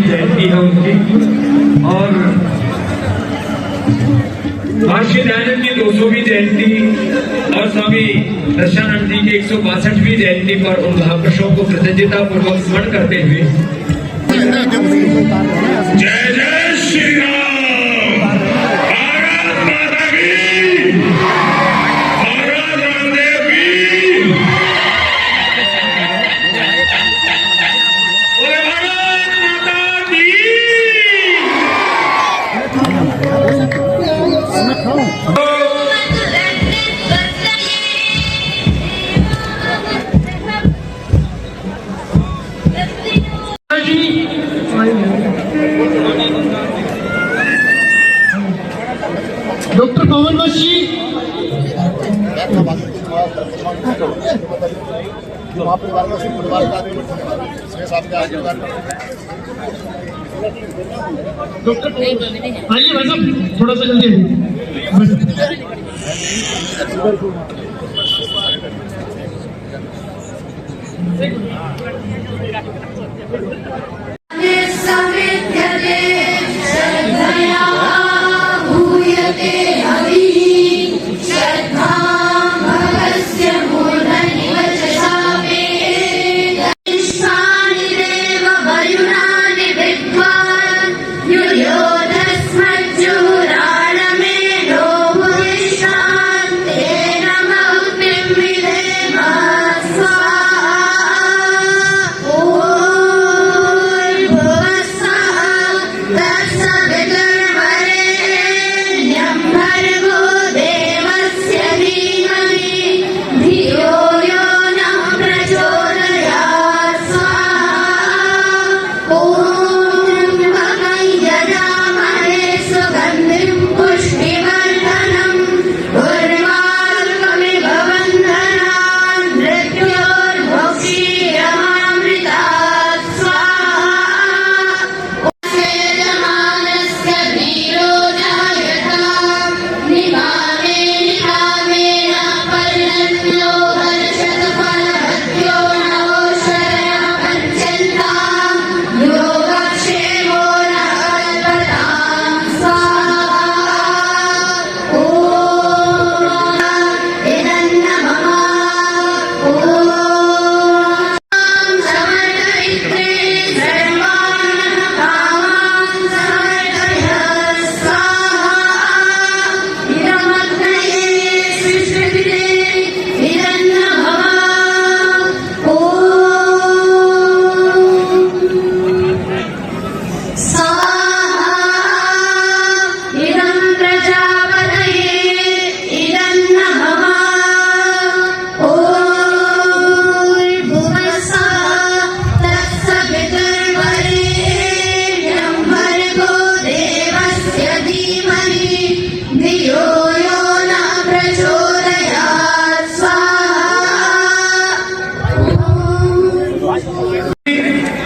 जयंती है उनकी, और महर्षि दयानंद की 200वीं जयंती और स्वामी दशानंद जी की 162वीं जयंती पर उन महापुरुषों को कृतज्ञता पूर्वक स्मरण करते हुए जय जय श्री राम, भारत माता की, भारत रामदेव की, बोले भारत माता की। डॉक्टर पवन बख्शी, डॉक्टर आइए भाई साहब, थोड़ा सा जल्दी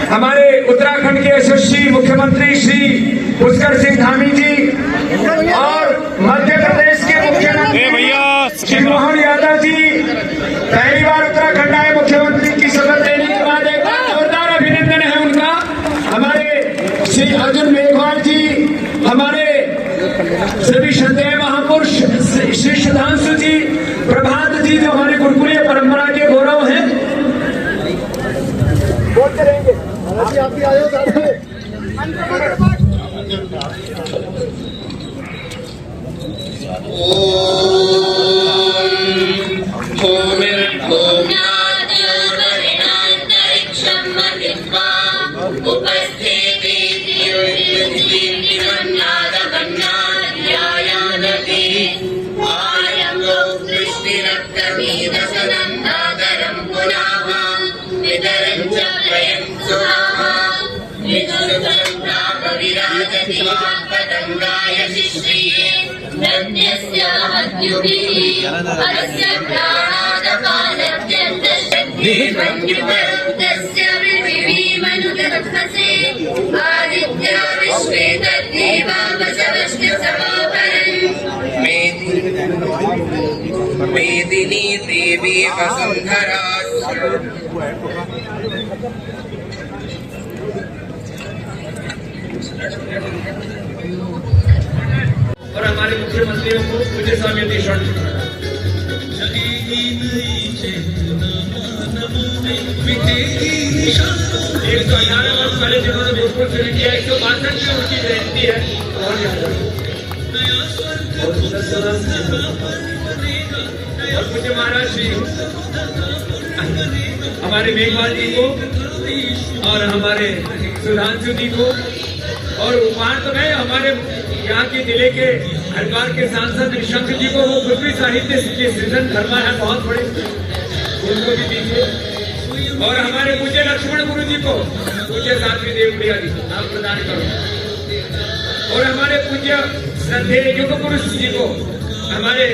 हमारे उत्तराखंड के यशस्वी मुख्यमंत्री श्री पुष्कर सिंह धामी जी और मध्य प्रदेश के मुख्यमंत्री श्री मोहन यादव जी पहली बार उत्तराखंड आए मुख्यमंत्री की शपथ लेने के बाद एक जोरदार अभिनंदन है उनका। हमारे श्री अर्जुन मेघवाल जी, हमारे सभी श्रद्धेय महापुरुष श्री सुधांशु जी, प्रभात जी जो हमारे गुरुकुलीय परंपरा के गौरव हैं, बोलते रहेंगे। आप भी आए मेदिनी देवी वसुंधरा और हमारे मुख्यमंत्रियों को पूज्य स्वामी अतिशरण एक 111 वर्ष पहले जिन्होंने भोजपुर शुरू किया 162 में उनकी जयंती है और पूज्य महाराज श्री हमारे मेघवाल जी को और हमारे सुधांशु जी को और उपांत में हमारे यहाँ के जिले के हरिद्वार के सांसद निशंक जी को, वो खुद भी साहित्य के सृजन धर्मा है बहुत बड़े, उनको भी दीजिए। और हमारे पूज्य लक्ष्मण गुरु जी को, पूज्य साध्वी देवप्रिया जी नाम प्रदान करो। और हमारे पूज्य श्रद्धेय युग पुरुष जी को हमारे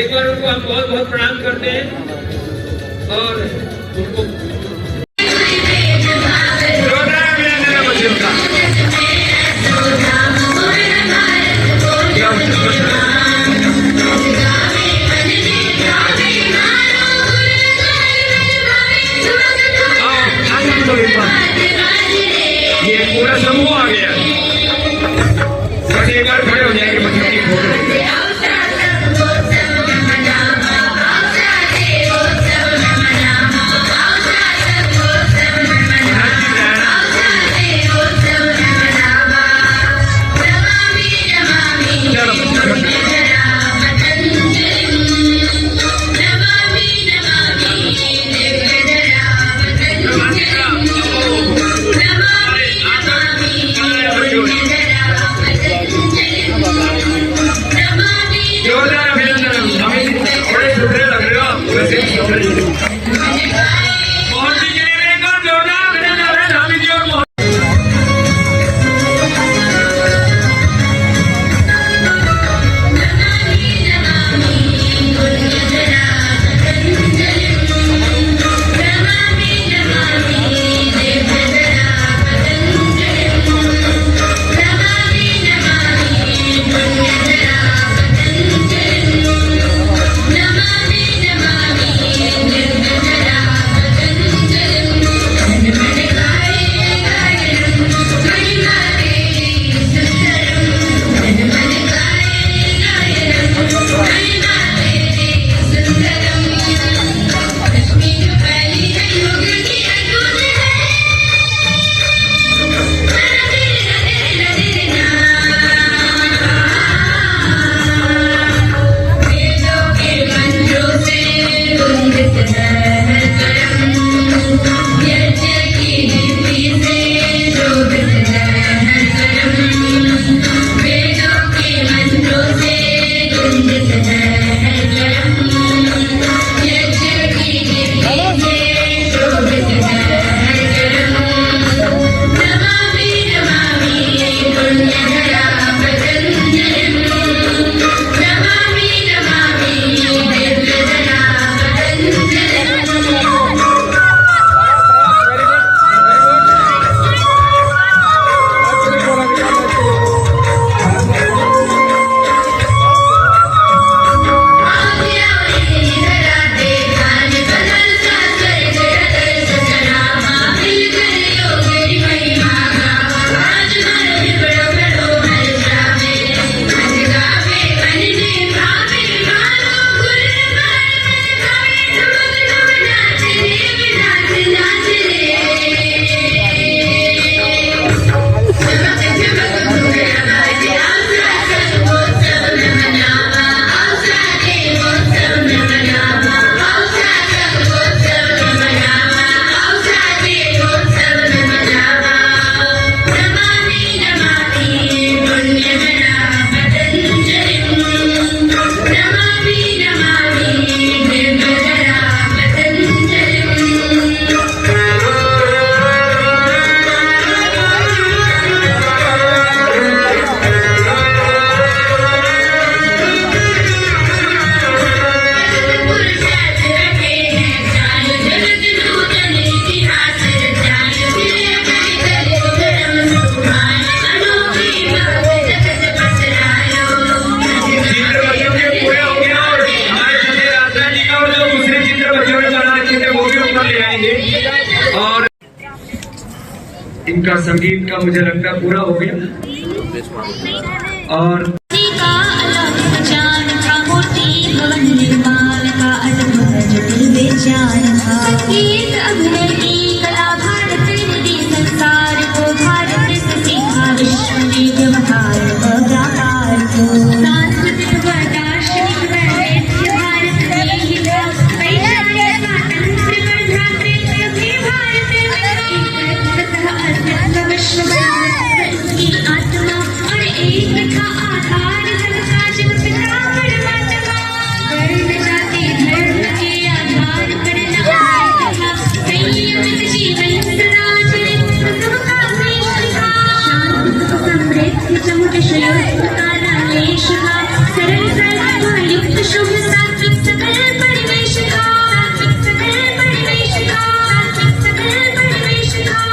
एक बार उनको हम बहुत बहुत प्रणाम करते हैं और उनको ये पूरा समूह आ गया, बस एक बार खड़े हो जाएंगे बच्चों की फोटो। इनका संगीत का मुझे लगता है पूरा हो गया। और का अलग जान था मोती भवन निर्माण का अद्भुत जटिल विचार था गीत अभिनय की कला भारत ने दी संसार को भारत से सीखा विश्व में व्यवहार व व्यापार को सांस्कृतिक व दार्शनिक व नैतिक भारत में ही था वैचारिक स्वातंत्र्य पर ध्यान देते हुए भारत में तथा अध्यक्ष विश्व की आत्मा और एक था आधार सबका जब पिता परमात्मा वर्ण जाति धर्म के आधार पर न था संयमित जीवन सदा चरित्र सबका श्रेष्ठ था शांति समृद्धि चमक श्रेष्ठ का नालेश का सरल सरल युक्त शुभ सात्विक सकल परिवेश का सात्विक सकल परिवेश का सात्विक सकल परिवेश का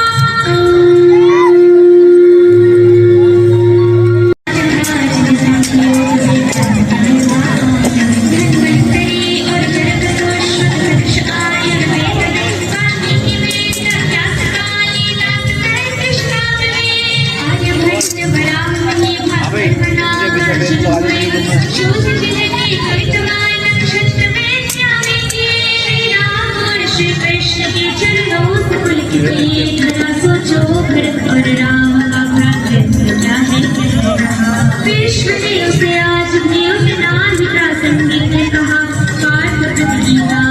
श्री कृष्ण के चरणों से पुल के लिए धरा सोचो भरत और राम का प्राकृत क्या है कह रहा विश्व ने उसे आज भी उतना ही प्रासंगिक ने कहा पार्थ गीता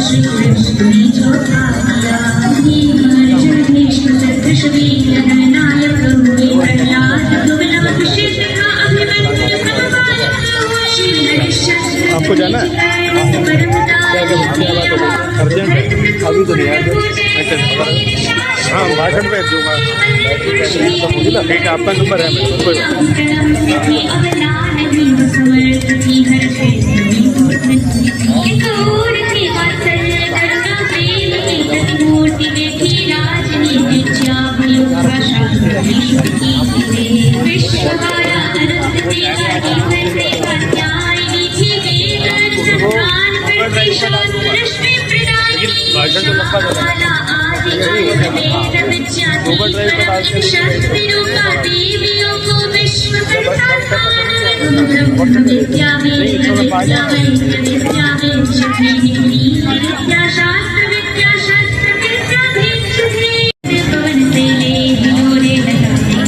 श्री कृष्ण ने जो था दिया भीम अर्जुन भीष्म शत्रुवीर नायक हुए प्रहलाद दुर्लभ कुशील का अभिमन्यु समबालक हुए श्री हरिश्चंद्र आपको जाना है? अभी तो नहीं है। हाँ भाषण पे दूंगा। ठीक है आपका नंबर है मैं कोई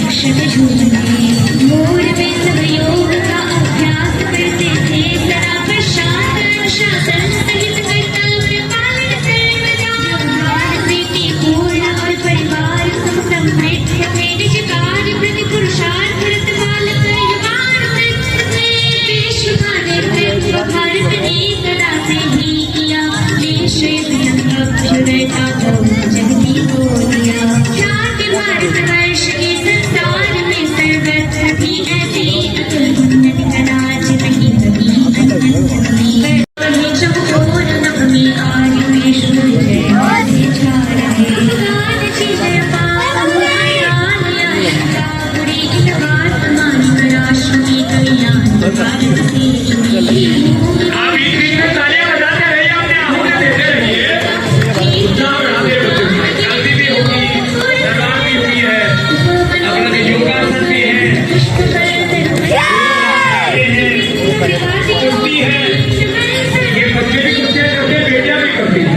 भाषण तो लंबा मोर में सब योग का अभ्यास करते थे सदा प्रशांत अनुशासन सहित कर्तव्य पालन सर्वदा व्यवहार प्रीति पूर्ण और परिवार समृद्ध थे निज कार्य प्रति पुरुषार्थ रत बालक युवान वृद्ध थे विश्व का नेतृत्व भारत ने सदा से ही किया देश प्रियंका हृदय का जगती को दिया ख्याति भारत वर्ष के संसार में सर्वत्र थी ऐसी अतुलनीय कलाज नहीं कभी अनंत जब कोर नभ में आर्य में सूर्य से छा रहे गान चिजय बुरी इन बात मानी राष्ट्र की कल्याण भारत से जुड़ी आप बीच बीच में तालियां बजाते रहिए, अपने आहुति देते रहिए। उत्साह बढ़ाते रहिए। शांति भी होगी, दरबार भी हुई है, अपना योगासन भी है, कुर्सी है, ये बच्चे भी कुर्सी करते, बेटियां भी करती हैं।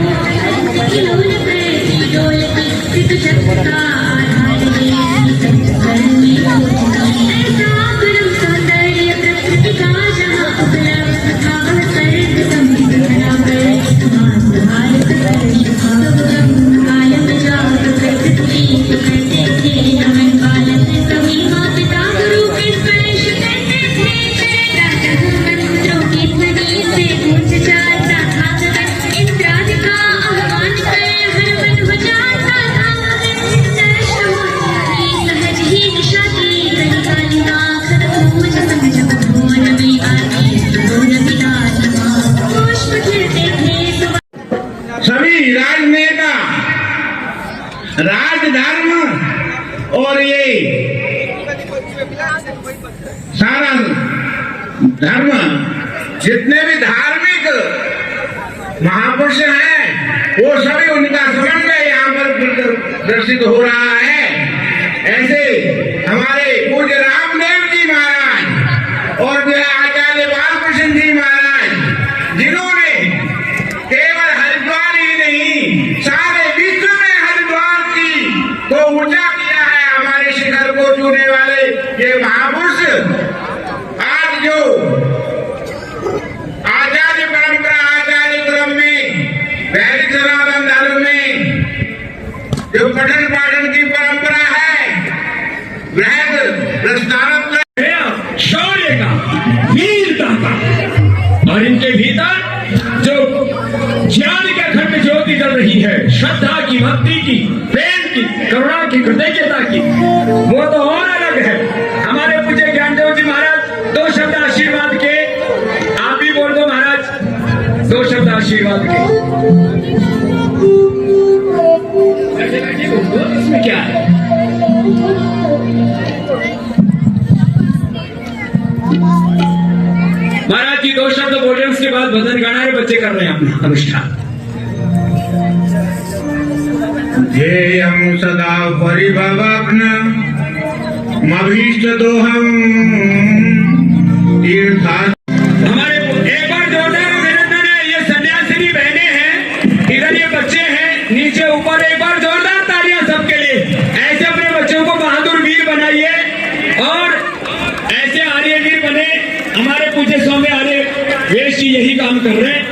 सभी राजनेता राजधर्म और ये सारा धर्म जितने भी धार्मिक महापुरुष हैं वो सभी उनका समन्वय यहाँ पर प्रदर्शित हो रहा है। ऐसे हमारे पूज्य राम ने ये महापुरुष आज जो आचार्य परंपरा आचार्य क्रम में वैदिक सनातन धर्म में जो पठन पाठन की परंपरा है वृहद प्रस्थानत्व शौर्य का वीरता का और इनके भीतर जो ज्ञान का खंड ज्योति जल रही है श्रद्धा की भक्ति की प्रेम की करुणा की कृतज्ञता की वो तो और अलग है। हमारे पूज्य ज्ञानदेव जी महाराज दो शब्द आशीर्वाद के आप भी बोल दो महाराज दो शब्द आशीर्वाद के इसमें क्या है महाराज जी दो शब्द बोले उसके बाद भजन गाना है बच्चे कर रहे हैं अपना अनुष्ठान। ध्येयं सदा परिभवग्नमभीष्ट दोहम् तीर्था हमारे एक बार जोरदार अभिनंदन है। ये सन्यासिनी बहनें हैं इधर ये बच्चे हैं नीचे ऊपर एक बार जोरदार तालियां सबके लिए। ऐसे अपने बच्चों को बहादुर वीर बनाइए और ऐसे आर्यवीर बने। हमारे पूज्य स्वामी आर्य वेश जी यही काम कर रहे हैं।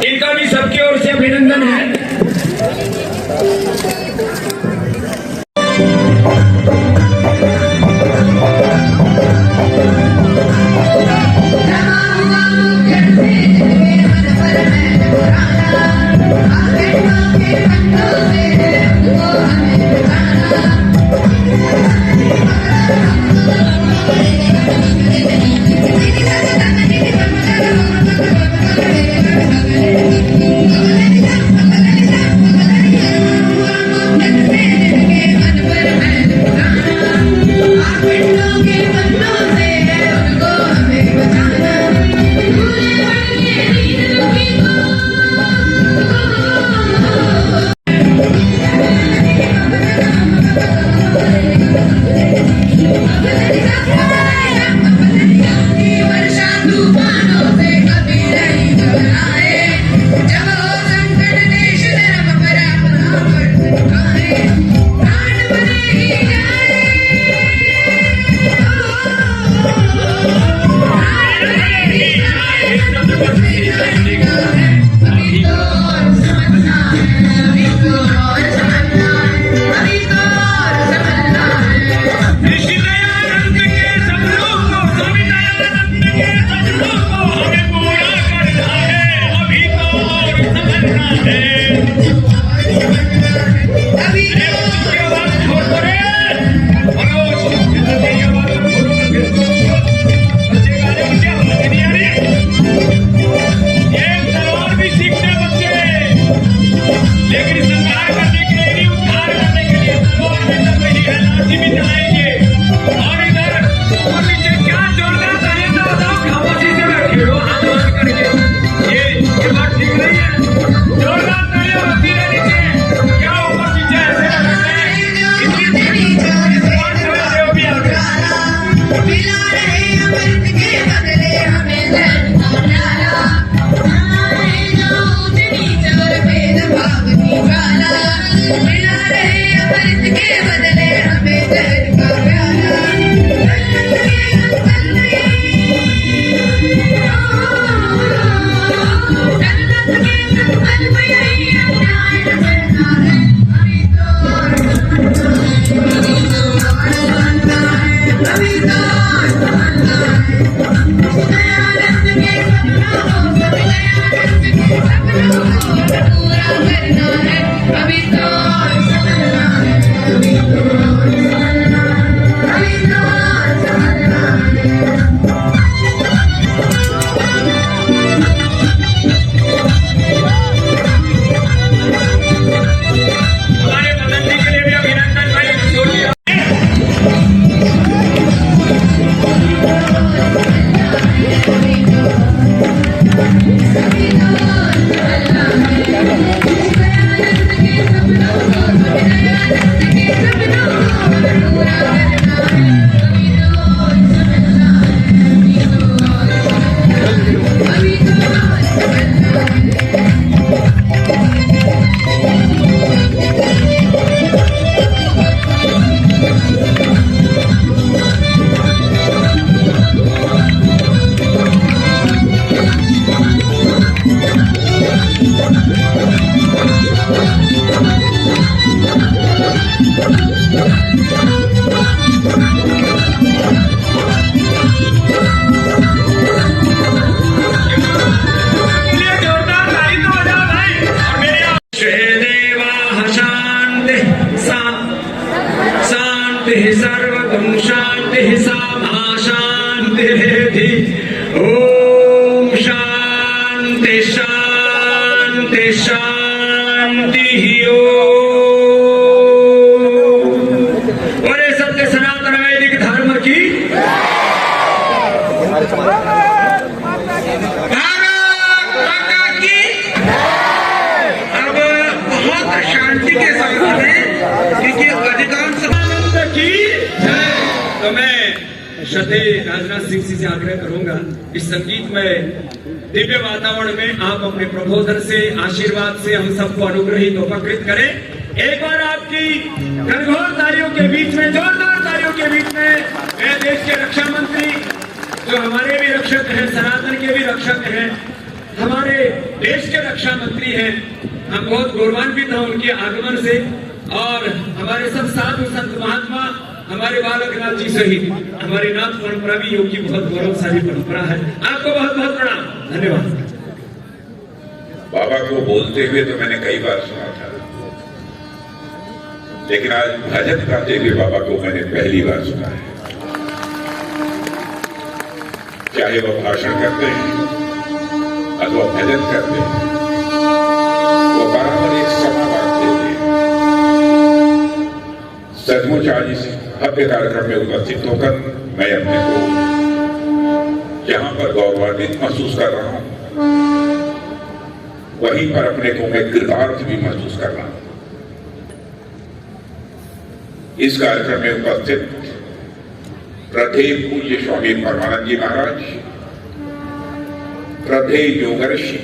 इनका भी सबकी ओर से अभिनंदन है। Thank you. ये जोरदार ताली तो बजाओ भाई। और मेरे देवाः शांति शांति सर्वगं शांति सा शांति ओम शांति शांति शांति और सत्य सनातन वैदिक धर्म की भारत माता की अब बहुत शांति के साथ है क्योंकि अधिकांश की जय। तो मैं श्रद्धेय राजनाथ सिंह जी से आग्रह करूंगा इस संगीत में दिव्य वातावरण में आप अपने प्रबोधन से आशीर्वाद से हम सबको अनुग्रहित उपकृत करें। एक बार आपकी गणगौर तालियों के बीच में जोरदार तालियों के बीच में मैं देश के रक्षा मंत्री जो हमारे भी रक्षक हैं, सनातन के भी रक्षक हैं, हमारे देश के रक्षा मंत्री हैं, हम बहुत गौरवान्वित हैं उनके आगमन से। और हमारे सब साधु संत महात्मा हमारे बालक नाथ जी सहित हमारी नाथ परंपरा भी योग की बहुत गौरवशाली परंपरा है। आपको बहुत बहुत प्रणाम, धन्यवाद। बाबा को बोलते हुए तो मैंने कई बार सुना था, लेकिन आज भजन गाते हुए बाबा को मैंने पहली बार सुना है। चाहे वो भाषण करते हैं अथवा भजन करते हैं, वो बराबर एक समा बांटते थे। सचमुच आज इस भव्य कार्यक्रम में उपस्थित होकर मैं अपने को जहां पर गौरवान्वित महसूस कर रहा हूं, वहीं पर अपने को मैं कृतार्थ भी महसूस कर रहा हूं। इस कार्यक्रम में उपस्थित श्रद्धेय पूज्य स्वामी परमानंद जी महाराज, श्रद्धेय योगर्षि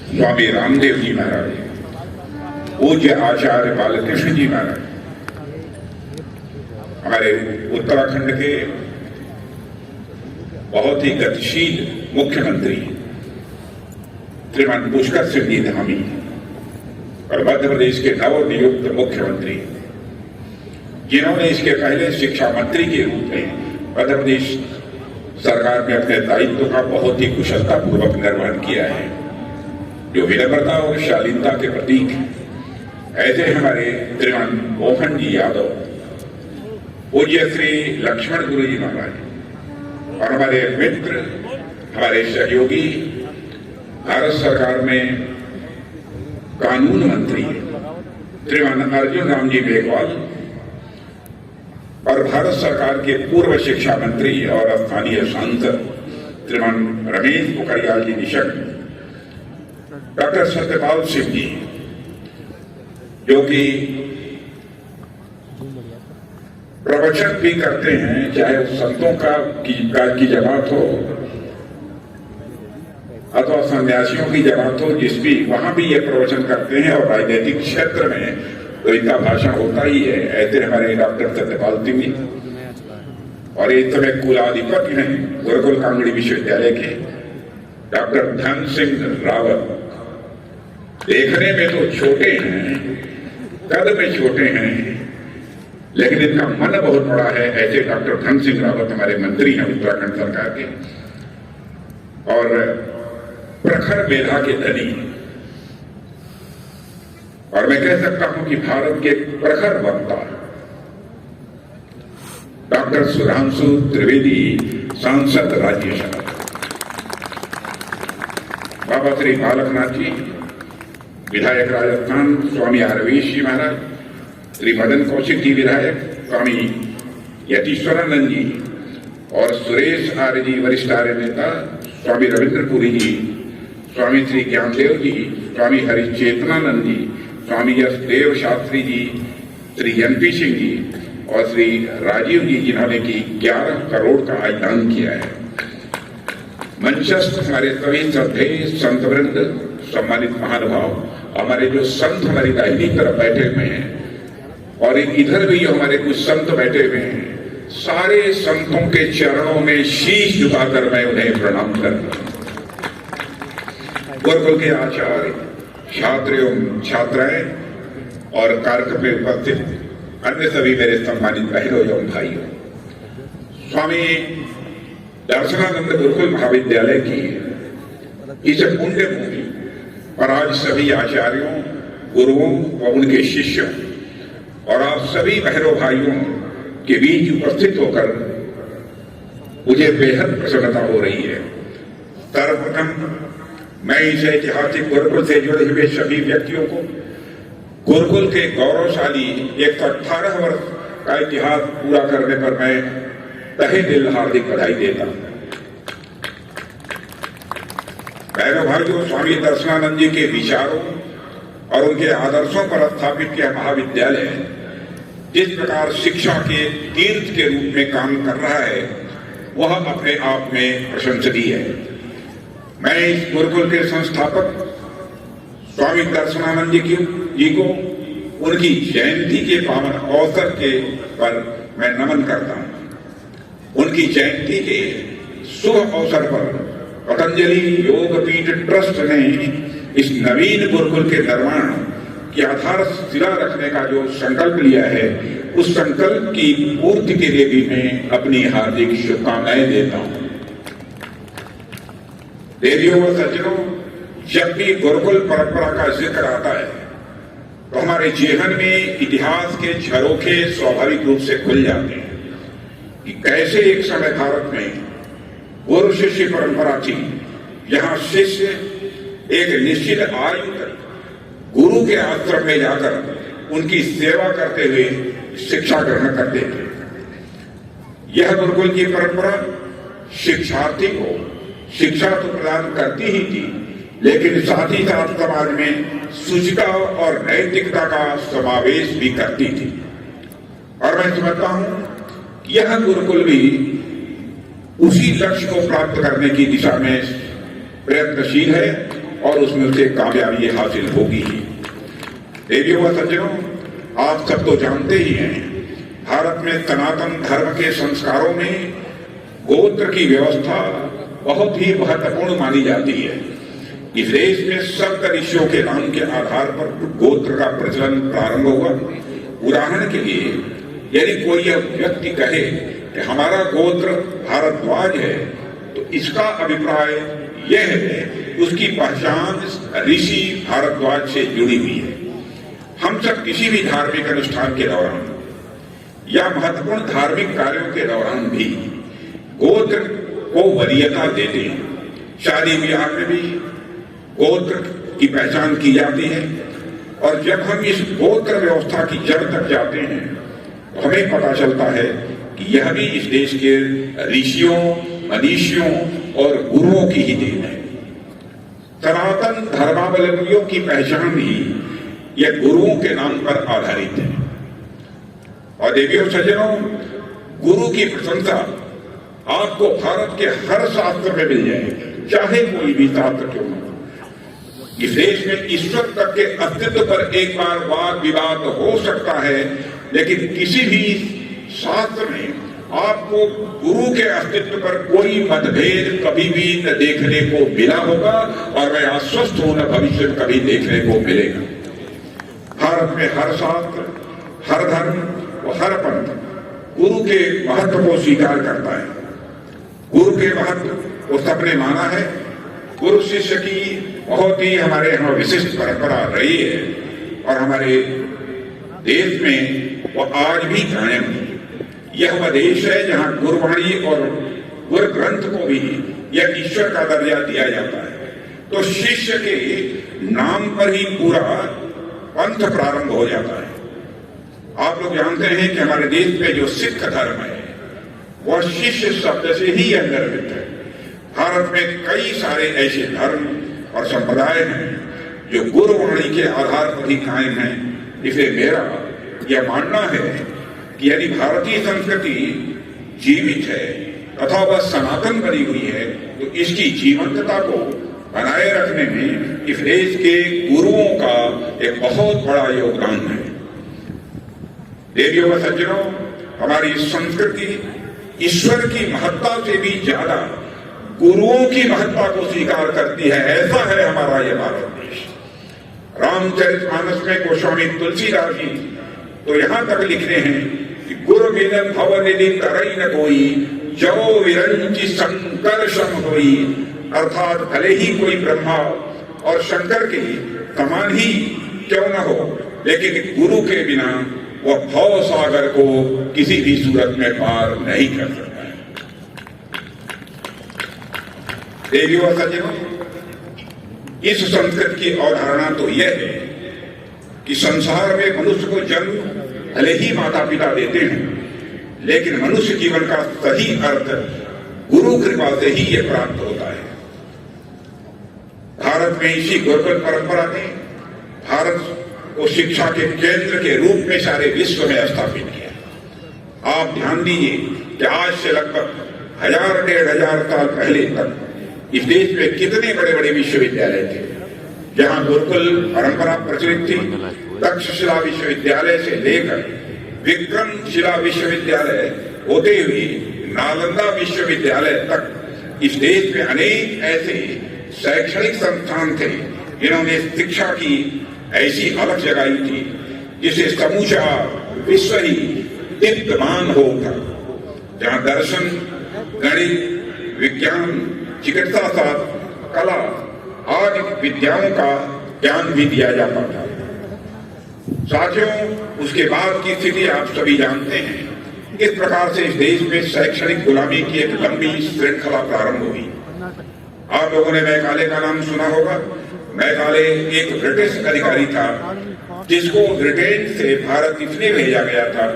स्वामी रामदेव जी महाराज, पूज्य आचार्य बालकृष्ण जी महाराज, हमारे उत्तराखंड के बहुत ही गतिशील मुख्यमंत्री श्रीमान पुष्कर सिंह जी धामी और मध्य प्रदेश के नवनियुक्त मुख्यमंत्री जिन्होंने इसके पहले शिक्षा मंत्री के रूप में मध्य प्रदेश सरकार में अपने दायित्व का बहुत ही कुशलता पूर्वक निर्वहन किया है, जो विनम्रता और शालीनता के प्रतीक है। ऐसे हमारे श्रीमान मोहन जी यादव, पूज्य श्री लक्ष्मण गुरु जी महाराज और हमारे मित्र, हमारे सहयोगी, भारत सरकार में कानून मंत्री श्रीमान अर्जुन राम जी मेघवाल और भारत सरकार के पूर्व शिक्षा मंत्री और स्थानीय सांसद श्रीमान रमेश पोखरियाल जी निशंक, डॉक्टर सत्यपाल सिंह जी जो कि प्रवचन भी करते हैं, चाहे संतों की जमात हो अथवा सन्यासियों की जमात हो, जिस भी वहां भी ये प्रवचन करते हैं और राजनीतिक क्षेत्र में तो इनका भाषण होता ही है। ऐसे हमारे डॉक्टर सत्यपाल सिंह जी और इस समय कुलाधिपति हैं गुरुकुल कांगड़ी विश्वविद्यालय के डॉक्टर धन सिंह रावत, देखने में तो छोटे हैं, कद में छोटे हैं, लेकिन इनका मन बहुत बड़ा है। ऐसे डॉक्टर धन सिंह रावत हमारे मंत्री हैं उत्तराखंड सरकार के और प्रखर मेधा के धनी, और मैं कह सकता हूं कि भारत के प्रखर वक्ता डॉक्टर सुधांशु त्रिवेदी, सांसद राज्यसभा, बाबा श्री बालकनाथ जी विधायक राजस्थान, स्वामी आरवेश जी महाराज, श्री मदन कौशिक जी विधायक, स्वामी यतीश्वरानंद जी और सुरेश आर्य जी वरिष्ठ आर्य नेता, स्वामी रविंद्रपुरी जी, स्वामी श्री ज्ञानदेव जी, स्वामी हरिचेतनानंद जी, स्वामी यशदेव शास्त्री जी, श्री एनपी सिंह जी और श्री राजीव जी, जिन्होंने की 11 करोड़ का आज दान किया है। मंचस्थ हमारे सभी श्रद्धेय संत वृंद, सम्मानित महानुभाव, हमारे जो संत हमारी दाहिनी तरफ बैठे हुए हैं और इधर भी हमारे कुछ संत बैठे हुए हैं, सारे संतों के चरणों में शीश झुकाकर मैं उन्हें प्रणाम करता हूं। गुरुकुल के आचार्य, छात्र एवं छात्राएं और कार्यक्रम में उपस्थित अन्य सभी मेरे सम्मानित बहनों एवं भाइयों, स्वामी दर्शनानंद गुरुकुल महाविद्यालय की इस पुण्य भूमि पर आज सभी आचार्यों, गुरुओं व उनके शिष्यों और आप सभी बहनों भाइयों के बीच उपस्थित होकर मुझे बेहद प्रसन्नता हो रही है। सर्वप्रथम मैं इस ऐतिहासिक गुरुकुल से जुड़े हुए सभी व्यक्तियों को गुरुकुल के गौरवशाली 118 वर्ष का इतिहास पूरा करने पर मैं तहे दिल हार्दिक बधाई देता हूं। बहनों भाइयों, स्वामी दर्शनानंद जी के विचारों और उनके आदर्शों पर स्थापित यह महाविद्यालय जिस प्रकार शिक्षा के तीर्थ के रूप में काम कर रहा है वह अपने आप में प्रशंसनीय है। मैं इस गुरुकुल के संस्थापक स्वामी दर्शनानंद जी को उनकी जयंती के पावन अवसर के पर मैं नमन करता हूं। उनकी जयंती के शुभ अवसर पर पतंजलि योगपीठ ट्रस्ट ने इस नवीन गुरुकुल के निर्माण की आधारशिला रखने का जो संकल्प लिया है, उस संकल्प की पूर्ति के लिए भी मैं अपनी हार्दिक शुभकामनाएं देता हूं। देवियों व सज्जनों, जब भी गुरुकुल परंपरा का जिक्र आता है तो हमारे जीवन में इतिहास के झरोखे स्वाभाविक रूप से खुल जाते हैं कि कैसे एक समय भारत में गुरु शिष्य परंपरा थी, जहां शिष्य एक निश्चित आयु तक गुरु के आश्रम में जाकर उनकी सेवा करते हुए शिक्षा ग्रहण करते थे। यह गुरुकुल की परंपरा शिक्षार्थी को शिक्षा तो प्रदान करती ही थी, लेकिन साथ ही साथ समाज में शुचिता और नैतिकता का समावेश भी करती थी। और मैं समझता हूं कि यह गुरुकुल भी उसी लक्ष्य को प्राप्त करने की दिशा में प्रयत्नशील है और उसमें उसे कामयाबी हासिल होगी ही। देवियों व सज्जनों, आप सब तो जानते ही हैं, भारत में सनातन धर्म के संस्कारों में गोत्र की व्यवस्था बहुत ही महत्वपूर्ण मानी जाती है। इस देश में सप्त ऋषियों के नाम के आधार पर गोत्र का प्रचलन प्रारंभ हुआ। उदाहरण के लिए, यदि कोई यह व्यक्ति कहे कि हमारा गोत्र भारद्वाज है, तो इसका अभिप्राय यह है उसकी पहचान ऋषि भारद्वाज से जुड़ी हुई है। हम सब किसी भी धार्मिक अनुष्ठान के दौरान या महत्वपूर्ण धार्मिक कार्यों के दौरान भी गोत्र को वरीयता देते हैं। शादी ब्याह में भी गोत्र की पहचान की जाती है, और जब हम इस गोत्र व्यवस्था की जड़ तक जाते हैं तो हमें पता चलता है कि यह भी इस देश के ऋषियों, मनीषियों और गुरुओं की ही देन है। सनातन धर्मावलंबियों की पहचान ही यह गुरुओं के नाम पर आधारित है। और देवियों सज्जनों, गुरु की प्रशंसा आपको भारत के हर शास्त्र में मिल जाएगी, चाहे कोई भी शास्त्र क्यों न हो। इस देश में ईश्वर तक के अस्तित्व पर एक बार वाद विवाद हो सकता है, लेकिन किसी भी शास्त्र में आपको गुरु के अस्तित्व पर कोई मतभेद कभी भी न देखने को मिला होगा, और मैं आश्वस्त हूं न भविष्य में कभी देखने को मिलेगा। भारत में हर शास्त्र, हर धर्म और हर पंथ गुरु के महत्व को स्वीकार करता है। गुरु के महत्व को सबने माना है। गुरु शिष्य की बहुत ही हमारे यहाँ विशिष्ट परंपरा रही है, और हमारे देश में वो आज भी कायम है। यह वह देश है जहाँ गुरुवाणी और गुरु ग्रंथ को भी यह ईश्वर का दर्जा दिया जाता है। तो शिष्य के नाम पर ही पूरा पंथ प्रारंभ हो जाता है। आप लोग जानते हैं कि हमारे देश में जो सिख धर्म है वह शिष्य शब्द से ही यह निर्मित है। भारत में कई सारे ऐसे धर्म और संप्रदाय हैं जो गुरुवाणी के आधार पर ही कायम हैं। इसलिए मेरा यह मानना है कि यदि भारतीय संस्कृति जीवित है तथा वह सनातन बनी हुई है, तो इसकी जीवंतता को बनाए रखने में इस देश के गुरुओं का एक बहुत बड़ा योगदान है। देवियों व सज्जनों, हमारी संस्कृति ईश्वर की महत्ता से भी ज्यादा गुरुओं की महत्ता को स्वीकार करती है। ऐसा है हमारा यह भारत देश। रामचरितमानस में गोस्वामी तुलसीदास जी तो यहां तक लिखते हैं कि गुरु बिन भव निधि तरई न कोई, जो विरंची शंकर सम होई। अर्थात भले ही कोई ब्रह्मा और शंकर के समान ही क्यों न हो, लेकिन गुरु के बिना वह भव सागर को किसी भी सूरत में पार नहीं कर सकता है। देवियों और सज्जनों, इस संस्कृत की अवधारणा तो यह है कि संसार में मनुष्य को जन्म भले ही माता पिता देते हैं, लेकिन मनुष्य जीवन का सही अर्थ गुरु कृपा से ही यह प्राप्त होता है। भारत में इसी गुरुकुल परंपरा ने भारत को शिक्षा के केंद्र के रूप में सारे विश्व में स्थापित किया। आप ध्यान दीजिए कि आज से लगभग 1000-1500 साल पहले तक इस देश में कितने बड़े बड़े विश्वविद्यालय थे जहां गुरुकुल परंपरा प्रचलित थी। तक्षशिला विश्वविद्यालय से लेकर विक्रमशिला विश्वविद्यालय होते हुए नालंदा विश्वविद्यालय तक इस देश में अनेक ऐसे शैक्षणिक संस्थान थे जिन्होंने शिक्षा की ऐसी अलग जगाई थी जिसे समूचा विश्व ही दीप्तमान हो उठा, जहां दर्शन, गणित, विज्ञान, चिकित्सा शास्त्र, कला आदि विद्याओं का ज्ञान भी दिया जाता था। साथियों, उसके बाद की स्थिति आप सभी जानते हैं। इस प्रकार से इस देश में शैक्षणिक गुलामी की एक लंबी श्रृंखला प्रारंभ हुई। आप लोगों ने मैकाले का नाम सुना होगा। मैकाले एक ब्रिटिश अधिकारी था जिसको ब्रिटेन से भारत इसलिए भेजा गया था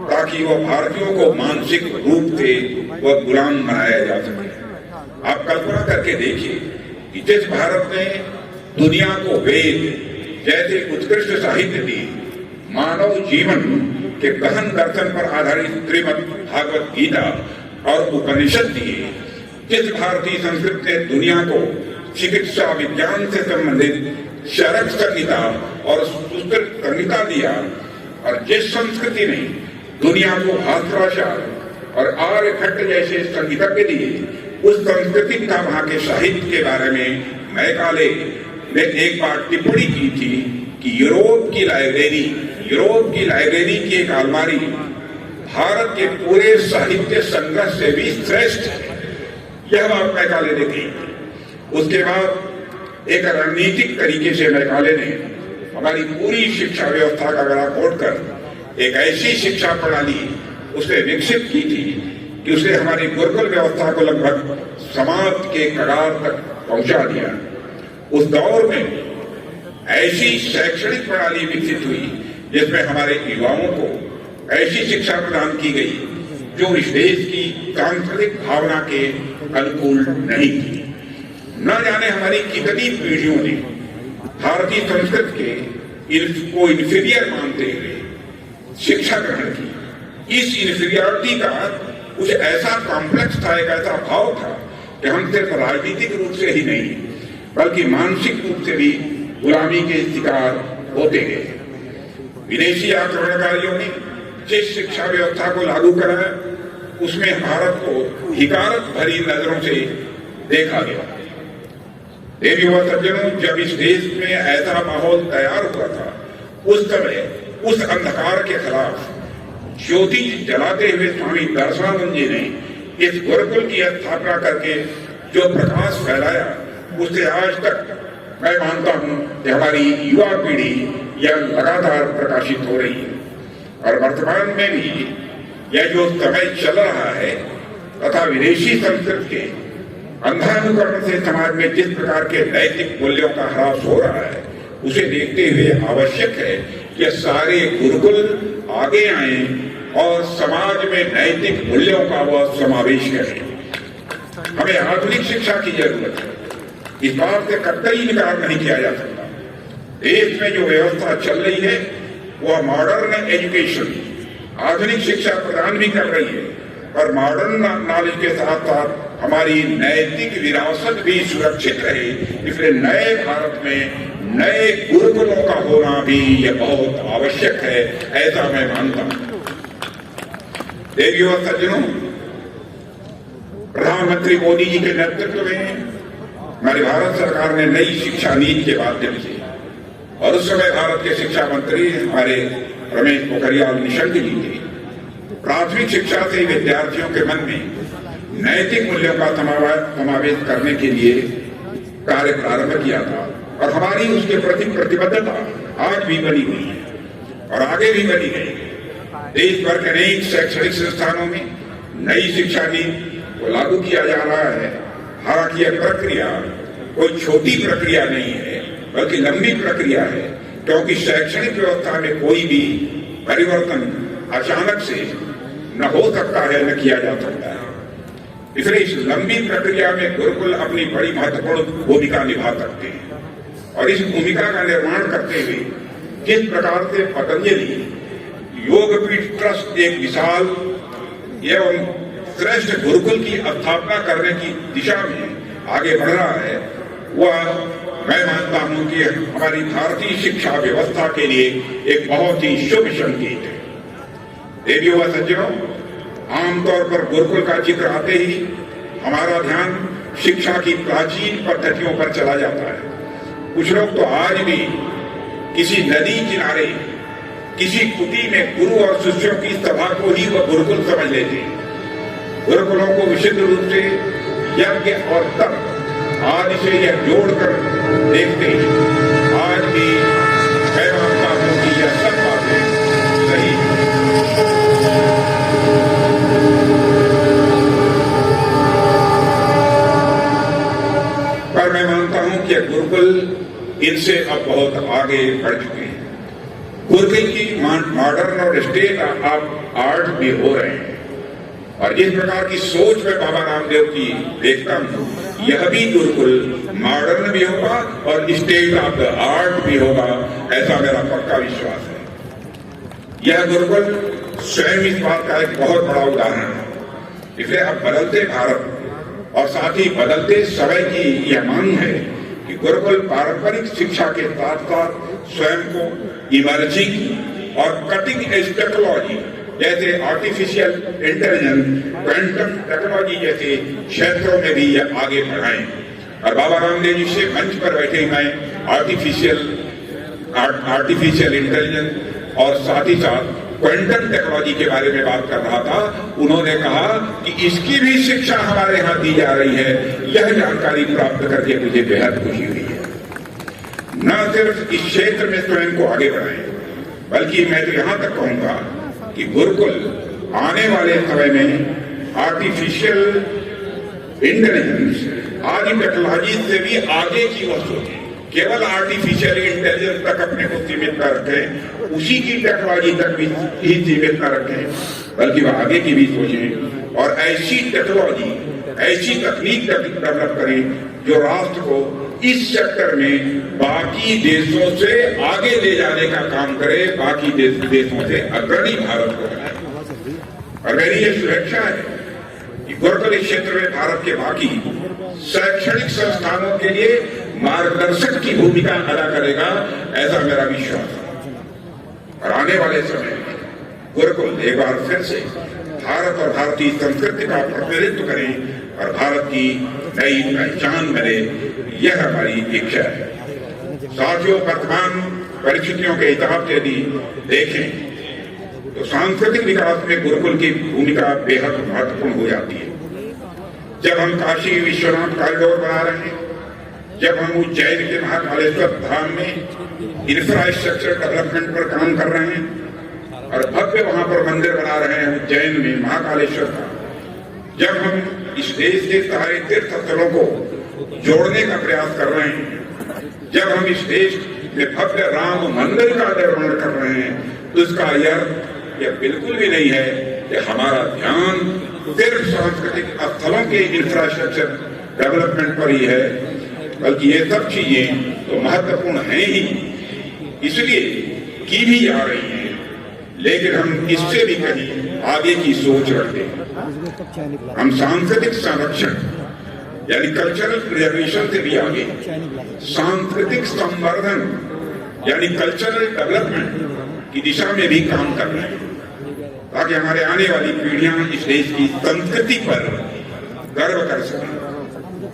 ताकि वह भारतीयों को मानसिक रूप से वह गुलाम बनाया जा सके। आप कल्पना करके देखिए कि जिस भारत ने दुनिया को वेद जैसे उत्कृष्ट साहित्य दिए, मानव जीवन के गहन दर्शन पर आधारित श्रीमद् भागवत गीता और उपनिषद दिए, जिस भारतीय संस्कृति ने दुनिया को चिकित्सा विज्ञान से संबंधित शरक संहिता और सुश्रुत संहिता दिया, और जिस संस्कृति ने दुनिया को भाषाशास्त्र और आर्यभट्ट जैसे संगीतज्ञ दिए, उस संस्कृति का वहां के साहित्य के बारे में मैकाले ने एक बार टिप्पणी की थी कि यूरोप की लाइब्रेरी की एक अलमारी भारत के पूरे साहित्य संग्रह से भी श्रेष्ठ है। यह बात मैकाले ने कही। उसके बाद एक रणनीतिक तरीके से मैकाले ने हमारी पूरी शिक्षा व्यवस्था का गला घोटकर एक ऐसी शिक्षा प्रणाली उसने विकसित की थी कि उसने हमारी गुरुकुल व्यवस्था को लगभग समाप्त के कगार तक पहुंचा दिया। उस दौर में ऐसी शैक्षणिक प्रणाली विकसित हुई जिसमें हमारे युवाओं को ऐसी शिक्षा प्रदान की गई जो इस देश की सांस्कृतिक भावना के अनुकूल नहीं थी। न जाने हमारी कितनी पीढ़ियों ने भारतीय संस्कृति को इंफीरियर मानते हुए शिक्षा ग्रहण की। इस इंफीरियरिटी का कुछ ऐसा कॉम्प्लेक्स था, एक ऐसा भाव था कि हम सिर्फ राजनीतिक रूप से ही नहीं बल्कि मानसिक रूप से भी गुलामी के शिकार होते गए। विदेशी आक्रमणकारियों ने जिस शिक्षा व्यवस्था को लागू कराया उसमें भारत को हिकारत भरी नजरों से देखा गया। देवियों और सज्जनों, जब इस देश में ऐसा माहौल तैयार हुआ था, उस समय उस अंधकार के खिलाफ ज्योति जलाते हुए स्वामी दर्शनानंद जी ने इस गुरुकुल की स्थापना करके जो प्रकाश फैलाया, उससे आज तक मैं मानता हूं कि हमारी युवा पीढ़ी यह लगातार प्रकाशित हो रही है। और वर्तमान में भी यह जो समय चल रहा है तथा विदेशी संस्कृति के अंधानुकरण से समाज में जिस प्रकार के नैतिक मूल्यों का ह्रास हो रहा है, उसे देखते हुए आवश्यक है कि सारे गुरुकुल आगे आए और समाज में नैतिक मूल्यों का वह समावेश करें। हमें आधुनिक शिक्षा की जरूरत है, इस बात से कतई इनकार नहीं किया जा सकता। देश में जो व्यवस्था चल रही है वह मॉडर्न एजुकेशन, आधुनिक शिक्षा प्रदान भी कर रही है, और मॉडर्न नॉलेज के साथ साथ हमारी नैतिक विरासत भी सुरक्षित रहे। इसलिए नए भारत में नए गुरुकुलों का होना भी यह बहुत आवश्यक है, ऐसा मैं मानता हूं। देवियों और सज्जनों, प्रधानमंत्री मोदी जी के नेतृत्व में हमारी भारत सरकार ने नई शिक्षा नीति के माध्यम से, और उस समय भारत के शिक्षा मंत्री हमारे रमेश पोखरियाल निशंक जी थे, प्राथमिक शिक्षा से विद्यार्थियों के मन में नैतिक मूल्यों का समावेश करने के लिए कार्य प्रारंभ किया था और हमारी उसके प्रति प्रतिबद्धता आज भी बनी हुई है और आगे भी बनी रहेगी। देश भर के अनेक शैक्षणिक संस्थानों में नई शिक्षा नीति को लागू किया जा रहा है। हालांकि यह प्रक्रिया कोई छोटी प्रक्रिया नहीं है, बल्कि लंबी प्रक्रिया है, क्योंकि शैक्षणिक व्यवस्था में कोई भी परिवर्तन अचानक से न हो सकता है न किया जा सकता है। इसलिए इस लंबी प्रक्रिया में गुरुकुल अपनी बड़ी महत्वपूर्ण भूमिका निभा सकते हैं और इस भूमिका का निर्माण करते हुए किस प्रकार से पतंजलि योगपीठ ट्रस्ट एक विशाल एवं श्रेष्ठ गुरुकुल की स्थापना करने की दिशा में आगे बढ़ रहा है, वह मैं मानता हूं कि हमारी भारतीय शिक्षा व्यवस्था के लिए एक बहुत ही शुभ संकेत है। देवियों व सज्जनों, आमतौर पर गुरुकुल का जिक्र आते ही हमारा ध्यान शिक्षा की प्राचीन पद्धतियों पर चला जाता है। कुछ लोग तो आज भी किसी नदी किनारे किसी कुटी में गुरु और शिष्यों की सभा को ही वह गुरुकुल समझ लेते हैं। गुरुकुलों को विशुद्ध रूप से यज्ञ और तप आदि से यह जोड़कर देखते हैं। आज भी मैं मानता हूं कि यह सब बातें सही है। पर मैं मानता हूं कि गुरुकुल इनसे अब बहुत आगे बढ़ चुके हैं। गुरुकुल की मॉडर्न और स्टेट ऑफ आर्ट भी हो रहे हैं और जिस प्रकार की सोच में बाबा रामदेव की देखता हूं, यह भी गुरुकुल मॉडर्न भी होगा और स्टेट ऑफ द आर्ट भी होगा, ऐसा मेरा पक्का विश्वास है। यह गुरुकुल स्वयं इस बात का एक बहुत बड़ा उदाहरण है। इसलिए अब बदलते भारत और साथ ही बदलते समय की यह मांग है कि गुरुकुल पारंपरिक शिक्षा के साथ साथ स्वयं को इमर्जिंग और कटिंग एज टेक्नोलॉजी जैसे आर्टिफिशियल इंटेलिजेंस, क्वांटम टेक्नोलॉजी जैसे क्षेत्रों में भी यह आगे बढ़ाएं। और बाबा रामदेव जी से मंच पर बैठे मैं आर्टिफिशियल इंटेलिजेंस और साथ ही साथ क्वांटम टेक्नोलॉजी के बारे में बात कर रहा था। उन्होंने कहा कि इसकी भी शिक्षा हमारे यहाँ दी जा रही है। यह जानकारी प्राप्त करके मुझे बेहद खुशी हुई है। न सिर्फ इस क्षेत्र में स्वयं को आगे बढ़ाएं, बल्कि मैं तो यहाँ तक कहूंगा कि गुरुकुल आने वाले समय में आर्टिफिशियल इंटेलिजेंस आदि टेक्नोलॉजी से भी आगे की वस्तु है। केवल आर्टिफिशियल इंटेलिजेंस तक अपने को सीमित न रखें, उसी की टेक्नोलॉजी तक भी ही सीमित न रखें, बल्कि वह आगे की भी सोचें और ऐसी टेक्नोलॉजी, ऐसी तकनीक डेवलप करें जो राष्ट्र को इस सेक्टर में बाकी देशों से आगे ले जाने का काम करे, बाकी देशों से अग्रणी भारत को बनाए। और मेरी ये शुभेच्छा है कि गुरुकुल इस क्षेत्र में भारत के बाकी शैक्षणिक संस्थानों के लिए मार्गदर्शक की भूमिका अदा करेगा, ऐसा मेरा विश्वास है। और आने वाले समय में गुरुकुल एक बार फिर से भारत और भारतीय संस्कृति का प्रतिनिधित्व करें और भारत की नई पहचान बने, यह हमारी इच्छा है। साथियों, वर्तमान परिस्थितियों के हिसाब से यदि देखें तो सांस्कृतिक विकास में गुरुकुल की भूमिका बेहद महत्वपूर्ण हो जाती है। जब हम काशी विश्वनाथ कॉरिडोर बना रहे हैं, जब हम उज्जैन के महाकालेश्वर धाम में इंफ्रास्ट्रक्चर डेवलपमेंट पर काम कर रहे हैं और भव्य वहां पर मंदिर बना रहे हैं उज्जैन में महाकालेश्वर का, जब हम इस देश के सारे तीर्थ स्थलों को जोड़ने का प्रयास कर रहे हैं, जब हम इस देश में भव्य राम मंदिर का निर्माण कर रहे हैं, तो इसका यह बिल्कुल भी नहीं है कि हमारा ध्यान सिर्फ सांस्कृतिक स्थलों के इंफ्रास्ट्रक्चर डेवलपमेंट पर ही है, बल्कि ये सब चीजें तो महत्वपूर्ण हैं ही, इसलिए की भी जा रही हैं, लेकिन हम इससे भी कहीं आगे की सोच रखते हैं। हम सांस्कृतिक संरक्षण यानी कल्चरल प्रिजर्वेशन से भी आगे सांस्कृतिक संवर्धन यानी कल्चरल डेवलपमेंट की दिशा में भी काम कर रहे हैं, ताकि हमारे आने वाली पीढ़ियां इस देश की संस्कृति पर गर्व कर सकें।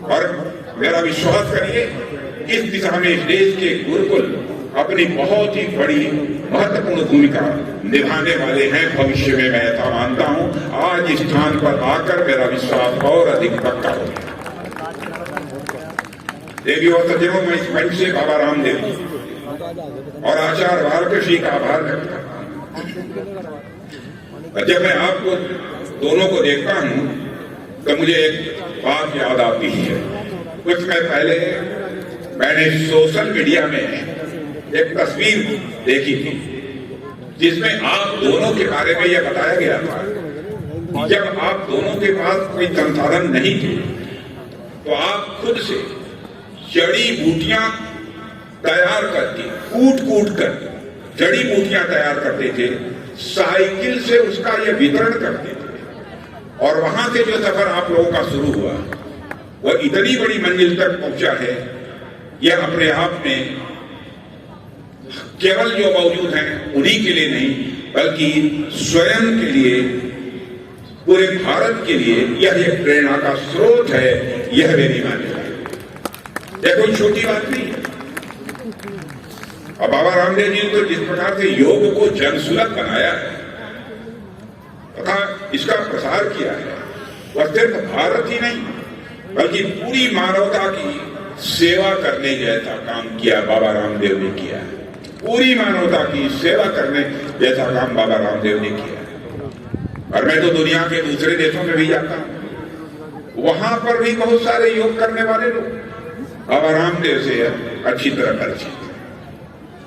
और मेरा विश्वास करिए, इस दिशा में इस देश के गुरुकुल अपनी बहुत ही बड़ी महत्वपूर्ण भूमिका निभाने वाले हैं भविष्य में, मैं ऐसा मानता हूं। आज इस स्थान पर आकर मेरा विश्वास और अधिक पक्का हो गया। देवी और सज्जनों, मैं इस मंच से बाबा रामदेव और आचार्य बालकृष्ण का आभार व्यक्त करता हूं। जब मैं आपको दोनों को देखता हूं तो मुझे एक बात याद आती है। कुछ समय पहले मैंने सोशल मीडिया में एक तस्वीर देखी थी जिसमें आप दोनों के बारे में यह बताया गया था कि जब आप दोनों के पास कोई संसाधन नहीं थे तो आप खुद से जड़ी बूटियां तैयार करके कूट कर जड़ी बूटियां तैयार करते थे, साइकिल से उसका यह वितरण करते थे। और वहां से जो सफर आप लोगों का शुरू हुआ वह इतनी बड़ी मंजिल तक पहुंचा है, यह अपने आप में केवल जो मौजूद हैं उन्हीं के लिए नहीं बल्कि स्वयं के लिए, पूरे भारत के लिए यह एक प्रेरणा का स्रोत है। यह मेरी मान्यता है, यह कोई छोटी बात नहीं है। और बाबा रामदेव जी ने तो जिस प्रकार से योग को जनसुलभ बनाया है तथा इसका प्रसार किया है, वह सिर्फ भारत ही नहीं बल्कि पूरी मानवता की सेवा करने जैसा काम किया बाबा रामदेव ने किया है। पूरी मानवता की सेवा करने जैसा काम बाबा रामदेव ने किया है। और मैं तो दुनिया के दूसरे देशों में भी जाता हूं, वहां पर भी बहुत सारे योग करने वाले लोग बाबा रामदेव से अच्छी तरह परिचित।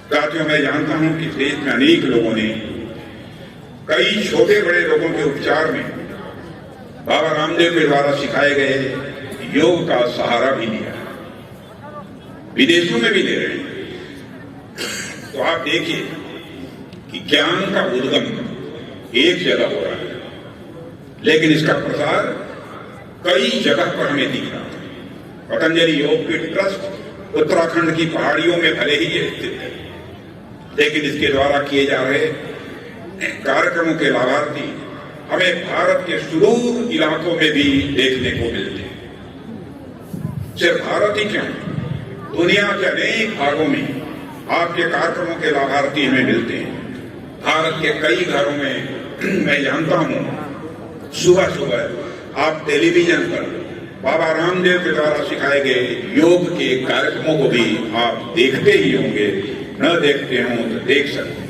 साथियों, मैं जानता हूं कि देश में अनेक लोगों ने कई छोटे बड़े रोगों के उपचार में बाबा रामदेव के द्वारा सिखाए गए योग का सहारा भी लिया, विदेशों में भी ले रहे हैं। तो आप देखिए कि ज्ञान का उद्गम एक जगह हो रहा है लेकिन इसका प्रसार कई जगह पर हमें दिख रहा है। पतंजलि योगपीठ ट्रस्ट उत्तराखंड की पहाड़ियों में भले ही स्थित है लेकिन इसके द्वारा किए जा रहे कार्यक्रमों के लाभार्थी हमें भारत के सुदूर इलाकों में भी देखने को मिलते हैं। सिर्फ भारत ही क्यों, दुनिया के अनेक भागों में आपके कार्यक्रमों के लाभार्थी हमें मिलते हैं। भारत के कई घरों में मैं जानता हूं सुबह सुबह आप टेलीविजन पर बाबा रामदेव के द्वारा सिखाए गए योग के कार्यक्रमों को भी आप देखते ही होंगे, न देखते हों तो देख सकते हैं।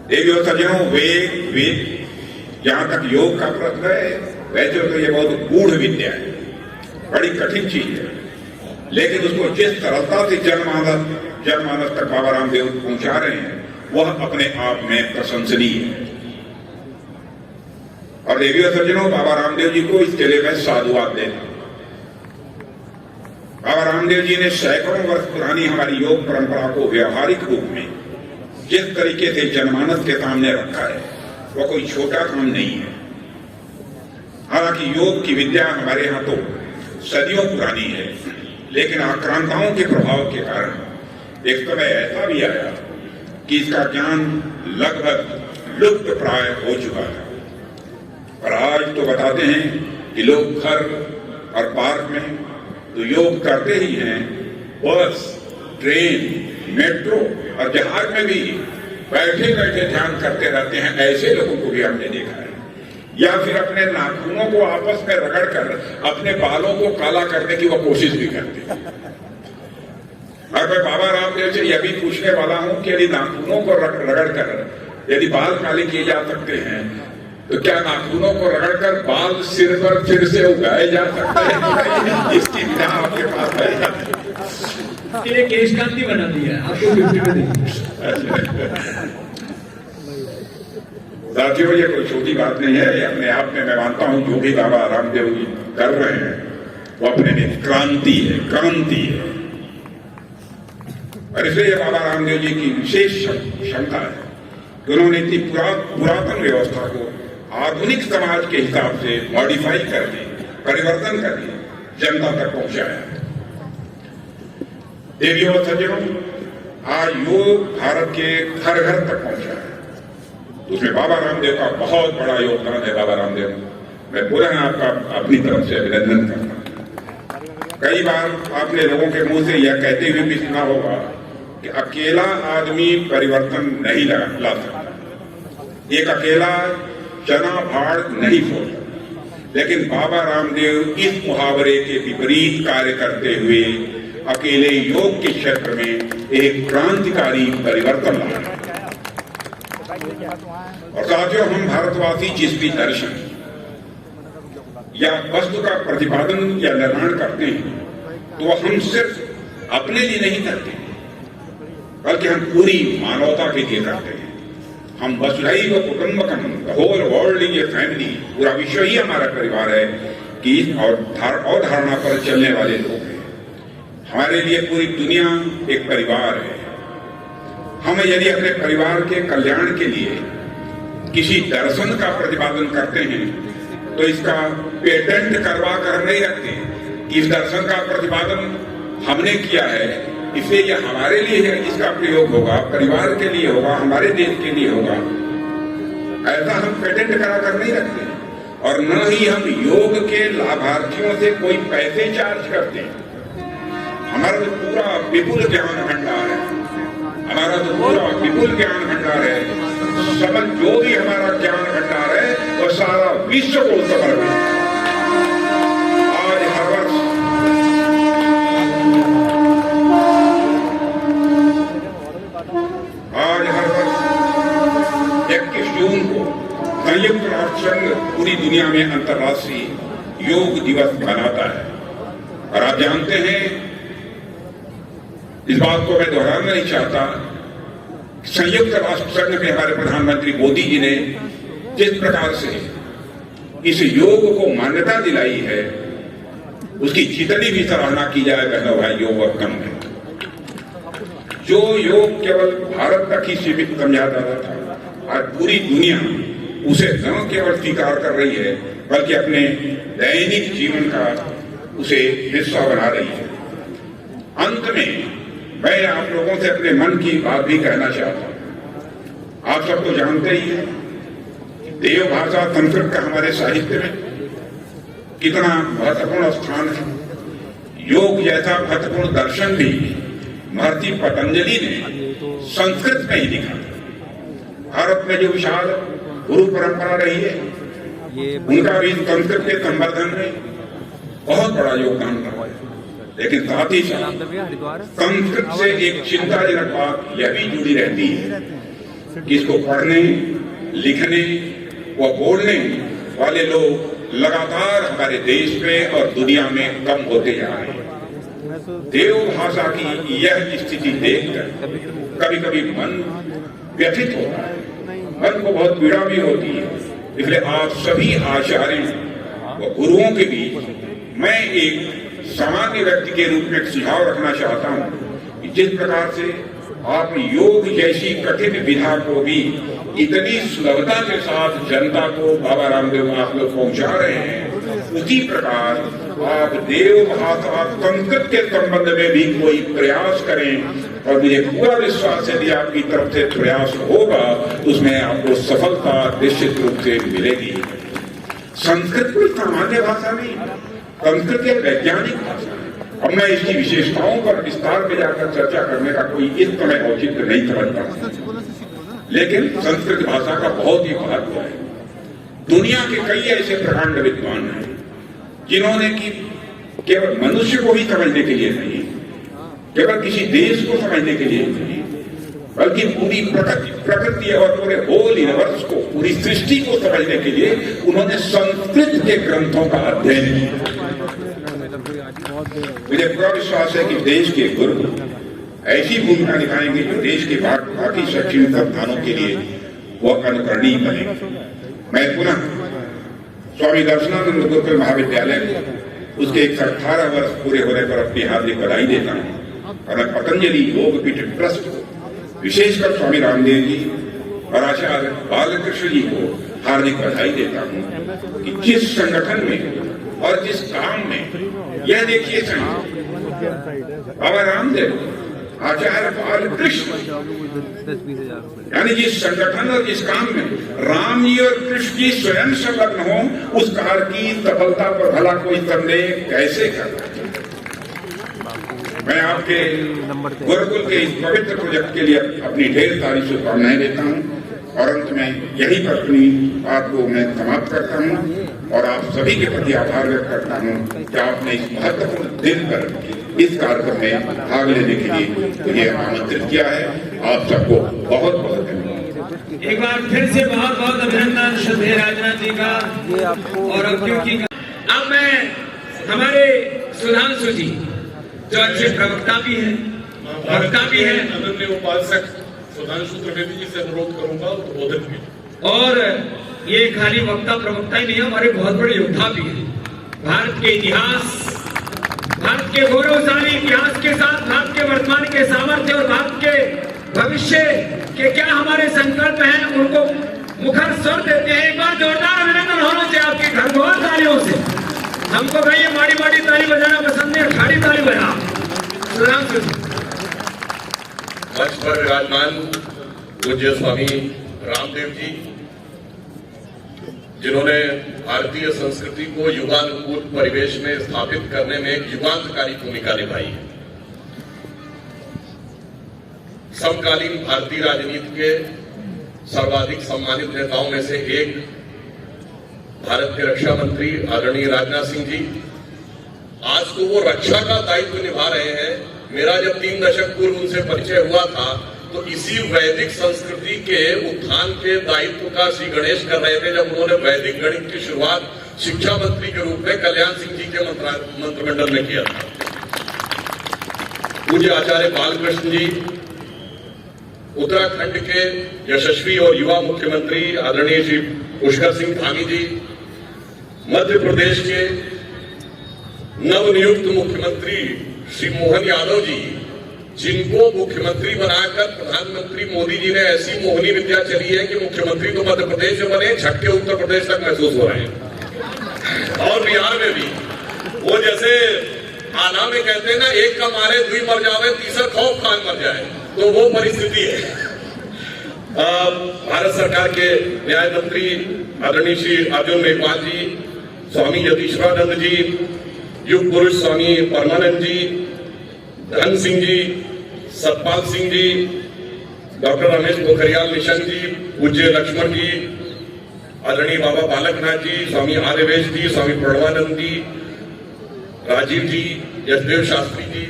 देवी और सज्जनों, वेद जहां तक योग का प्रश्न है, वैसे तो यह बहुत गूढ़ विद्या है, बड़ी कठिन चीज है, लेकिन उसको जिस सरलता से जनमानस तक बाबा रामदेव पहुंचा रहे हैं वह अपने आप में प्रशंसनीय है। और देवी और सज्जनों, बाबा रामदेव जी को इसके लिए मैं साधुवाद देता हूं। बाबा रामदेव जी ने सैकड़ों वर्ष पुरानी हमारी योग परंपरा को व्यवहारिक रूप में जिस तरीके से जनमानस के सामने रखा है वह कोई छोटा काम नहीं है। हालांकि योग की विद्या हमारे यहाँ तो सदियों पुरानी है, लेकिन आक्रांताओं के प्रभाव के कारण एक समय ऐसा भी आया कि इसका ज्ञान लगभग लुप्त प्राय हो चुका था। और आज तो बताते हैं कि लोग घर और पार्क में तो योग करते ही हैं, बस, ट्रेन, मेट्रो और जहाज में भी बैठे बैठे ध्यान करते रहते हैं। ऐसे लोगों को भी हमने देखा है। या फिर अपने नाखूनों को आपस में रगड़कर अपने बालों को काला करने की वह कोशिश भी करते हैं। और मैं बाबा रामदेव से यह भी पूछने वाला हूं कि यदि नाखूनों को रगड़कर यदि बाल काले किए जा सकते हैं तो क्या नाखूनों को रगड़कर बाल सिर पर फिर से उगाए जा सकते हैं? इसकी विधा आपके पास है। ये केश कांति बना दिया है आपको 50 में देखिए। साथियों, ये कोई छोटी बात नहीं है। ये अपने आप में मैं मानता हूं जो भी बाबा रामदेव जी कर रहे हैं वो अपने में क्रांति है, क्रांति है। और इसलिए बाबा रामदेव जी की विशेष क्षमता है कि उन्होंने इतनी पुरातन व्यवस्था को आधुनिक समाज के हिसाब से मॉडिफाई करके, परिवर्तन करके जनता तक पहुंचाया। देवियों और सज्जनों, आज योग भारत के घर घर तक पहुंचा है। उसमें बाबा रामदेव का बहुत बड़ा योगदान है। बाबा रामदेव, मैं पुनः आपका अपनी तरफ से अभिनंदन करता हूं। कई बार आपने लोगों के मुंह से यह कहते हुए भी सुना होगा कि अकेला आदमी परिवर्तन नहीं ला सकता, एक अकेला चना भाड़ नहीं फोड़ सकता। लेकिन बाबा रामदेव इस मुहावरे के विपरीत कार्य करते हुए अकेले योग के क्षेत्र में एक क्रांतिकारी परिवर्तन ला रहे हैं। और साथियों, हम भारतवासी जिस भी दर्शन या वस्तु का प्रतिपादन या निर्माण करते हैं तो हम सिर्फ अपने लिए नहीं करते, बल्कि हम पूरी मानवता के लिए करते हैं। हम वसुधैव कुटुंबकम, the whole world is a family, पूरा विश्व ही हमारा परिवार है कि अवधारणा पर चलने वाले लोग हैं। हमारे लिए पूरी दुनिया एक परिवार है। हम यदि अपने परिवार के कल्याण के लिए किसी दर्शन का प्रतिपादन करते हैं तो इसका पेटेंट करवा कर नहीं रखते कि इस दर्शन का प्रतिपादन हमने किया है, इसलिए यह हमारे लिए है, इसका प्रयोग होगा, परिवार के लिए होगा, हमारे देश के लिए होगा। ऐसा हम पेटेंट करा कर नहीं रखते और न ही हम योग के लाभार्थियों से कोई पैसे चार्ज करते हैं। हमारा तो पूरा विपुल ज्ञान भंडार है, हमारा तो पूरा विपुल ज्ञान भंडार है। समझ जो भी हमारा ज्ञान भंडार है वह सारा विश्व को समर्पित है। आज हर वर्ष आज हर वर्ष 21 जून को संयुक्त राष्ट्र संघ पूरी दुनिया में अंतर्राष्ट्रीय योग दिवस मनाता है। और आप जानते हैं, इस बात को मैं दोहराना नहीं चाहता, संयुक्त राष्ट्र संघ में हमारे प्रधानमंत्री मोदी जी ने जिस प्रकार से इस योग को मान्यता दिलाई है, उसकी जितनी भी सराहना की जाए बहनों भाइयों वह कम है। जो योग केवल भारत तक ही सीमित समझा जाता था, आज पूरी दुनिया उसे न केवल स्वीकार कर रही है बल्कि अपने दैनिक जीवन का उसे हिस्सा बना रही है। अंत में मैं आप लोगों से अपने मन की बात भी कहना चाहता हूं। आप सब तो जानते ही हैं, देव भाषा संस्कृत का हमारे साहित्य में कितना महत्वपूर्ण स्थान है। योग जैसा महत्वपूर्ण दर्शन भी महर्षि पतंजलि ने संस्कृत में ही लिखा। भारत में जो विशाल गुरु परंपरा रही है, उनका भी संस्कृत के संवर्धन में बहुत बड़ा योगदान रहा है। लेकिन साथ ही साथ संस्कृत से एक चिंताजनक बात यह भी जुड़ी रहती है कि इसको पढ़ने, लिखने व बोलने वाले लोग लगातार हमारे देश में और दुनिया में कम होते जा रहे हैं। देव भाषा की यह स्थिति देखकर कभी कभी मन व्यथित होता है, मन को बहुत पीड़ा भी होती है। इसलिए आप सभी आचार्यों व गुरुओं के बीच मैं एक सामान्य व्यक्ति के रूप में एक सुझाव रखना चाहता हूं कि जिस प्रकार से आप योग जैसी कठिन विधा को भी इतनी सुलभता के साथ जनता को बाबा रामदेव आप लोग पहुंचा रहे हैं, उसी प्रकार आप देव भाषा संस्कृत के संबंध में भी कोई प्रयास करें। और मुझे पूरा विश्वास है कि आपकी तरफ से प्रयास होगा, उसमें आपको सफलता निश्चित रूप से मिलेगी। संस्कृत कोई सामान्य भाषा नहीं, संस्कृत एक वैज्ञानिक भाषा है। अब मैं इसकी विशेषताओं पर विस्तार में जाकर चर्चा करने का कोई इस समय औचित्य नहीं समझता, लेकिन संस्कृत भाषा का बहुत ही महत्व है। दुनिया के कई ऐसे प्रकांड विद्वान हैं जिन्होंने कि केवल मनुष्य को ही समझने के लिए नहीं, केवल किसी देश को समझने के लिए नहीं, बल्कि पूरी प्रकृति और पूरे होल यूनिवर्स को, पूरी सृष्टि को समझने के लिए उन्होंने संस्कृत के ग्रंथों का अध्ययन किया। मुझे पूरा विश्वास है कि देश के गुरु ऐसी भूमिका निभाएंगे जो देश के बाकी शैक्षणिक संस्थानों के लिए वह अनुकरणीय बनेंगे। मैं पुनः स्वामी दर्शनानंद गुरुकुल महाविद्यालय उसके 118 वर्ष पूरे होने पर अपनी हार्दिक बधाई देता हूँ और मैं पतंजलि योग पीठ ट्रस्ट को, विशेषकर स्वामी रामदेव जी और आचार्य बालकृष्ण जी को हार्दिक बधाई देता हूँ कि जिस संगठन में और जिस काम में, यह देखिए बाबा रामदेव, आचार्य बालकृष्ण, यानी जिस संगठन और जिस काम में राम जी और कृष्ण जी स्वयं संलग्न हो, उस कार्य की सफलता पर भला कोई संदेह कैसे करता है। मैं आपके गुरुकुल के इस पवित्र प्रोजेक्ट के लिए अपनी ढेर सारी शुभकामनाएं देता हूं और अंत में यही पर अपनी बात को मैं समाप्त करता हूं और आप सभी के प्रति आभार व्यक्त करता हूं कि आपने इस महत्वपूर्ण दिन पर इस कार्यक्रम में भाग लेने के लिए मुझे आमंत्रित किया है। आप सबको बहुत बहुत धन्यवाद। एक बार फिर से बहुत बहुत अभिनंदन श्रद्धेय राजनाथ जी का। और अब क्योंकि अब मैं हमारे सुधांशु जी जो अच्छे प्रवक्ता भी हैं, वक्ता भी हैं, आदरणीय उपासक सुधांशु त्रिवेदी जी से अनुरोध करूंगा उद्बोधन भी। और ये खाली वक्ता प्रवक्ता ही नहीं, हमारे बहुत बड़े योद्धा भी हैं। भारत के इतिहास, भारत के गौरवशाली इतिहास के साथ भारत के वर्तमान के सामर्थ्य और भारत के भविष्य के क्या हमारे संकल्प हैं उनको मुखर स्वर देते हैं। एक बार जोरदार अभिनंदन होना चाहिए आपके घरघोर तालियों से। हमको भाई ये माड़ी माड़ी ताली बजाना पसंद है, खाड़ी ताली बजा। मंच पर विराजमान पूज्य स्वामी रामदेव जी, जिन्होंने भारतीय संस्कृति को युगानुकूल परिवेश में स्थापित करने में एक युगांतकारी भूमिका निभाई है। समकालीन भारतीय राजनीति के सर्वाधिक सम्मानित नेताओं में से एक भारत के रक्षा मंत्री आदरणीय राजनाथ सिंह जी आज तो वो रक्षा का दायित्व निभा रहे हैं। मेरा जब 3 दशक पूर्व उनसे परिचय हुआ था तो इसी वैदिक संस्कृति के उत्थान के दायित्व का श्री गणेश कर रहे थे जब उन्होंने वैदिक गणित की शुरुआत शिक्षा मंत्री के रूप में कल्याण सिंह जी के मंत्रिमंडल में किया था। पूज्य आचार्य बालकृष्ण जी, उत्तराखंड के यशस्वी और युवा मुख्यमंत्री आदरणीय श्री पुष्कर सिंह धामी जी, मध्य प्रदेश के नवनियुक्त मुख्यमंत्री श्री मोहन यादव जी, जिनको मुख्यमंत्री बनाकर प्रधानमंत्री मोदी जी ने ऐसी मोहनी विद्या चली है कि मुख्यमंत्री तो मध्य प्रदेश में बने, छक्के उत्तर प्रदेश तक महसूस हो रहे हैं। और बिहार में भी वो जैसे आना में कहते हैं ना, एक का मारे दुई मर जावे, तीसरा खौफ खान मर जाए, तो वो परिस्थिति है। भारत सरकार के न्याय मंत्री आदरणीय श्री अर्जुन मेघवाल जी, स्वामी यतीश्वरानंद जी, युग पुरुष स्वामी परमानंद जी, धन सिंह जी, सतपाल सिंह जी, डॉक्टर रमेश पोखरियाल निशंक जी, पूज्य लक्ष्मण जी, आदरणीय बाबा बालकनाथ जी, स्वामी आर्यवेश जी, स्वामी प्रणवानंद जी, राजीव जी, यशदेव शास्त्री जी,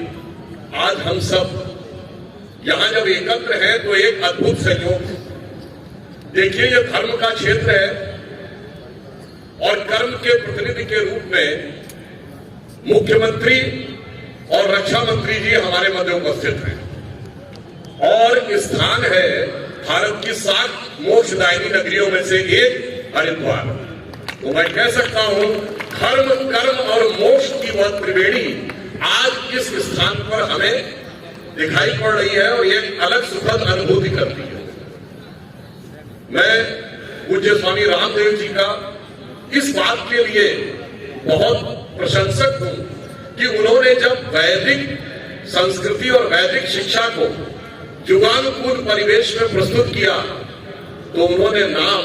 आज हम सब यहां जब एकत्र हैं तो एक अद्भुत संयोग। देखिए, ये धर्म का क्षेत्र है और कर्म के प्रतिनिधि के रूप में मुख्यमंत्री और रक्षा मंत्री जी हमारे मध्य उपस्थित हैं और स्थान है भारत की 7 मोक्षदायिनी नगरियों में से एक हरिद्वार। तो मैं कह सकता हूं धर्म, कर्म और मोक्ष की वह त्रिवेणी आज इस स्थान पर हमें दिखाई पड़ रही है और एक अलग सुखद अनुभूति करती है। मैं पूज्य स्वामी रामदेव जी का इस बात के लिए बहुत प्रशंसक हूं कि उन्होंने जब वैदिक संस्कृति और वैदिक शिक्षा को युगानुकूल परिवेश में प्रस्तुत किया तो उन्होंने नाम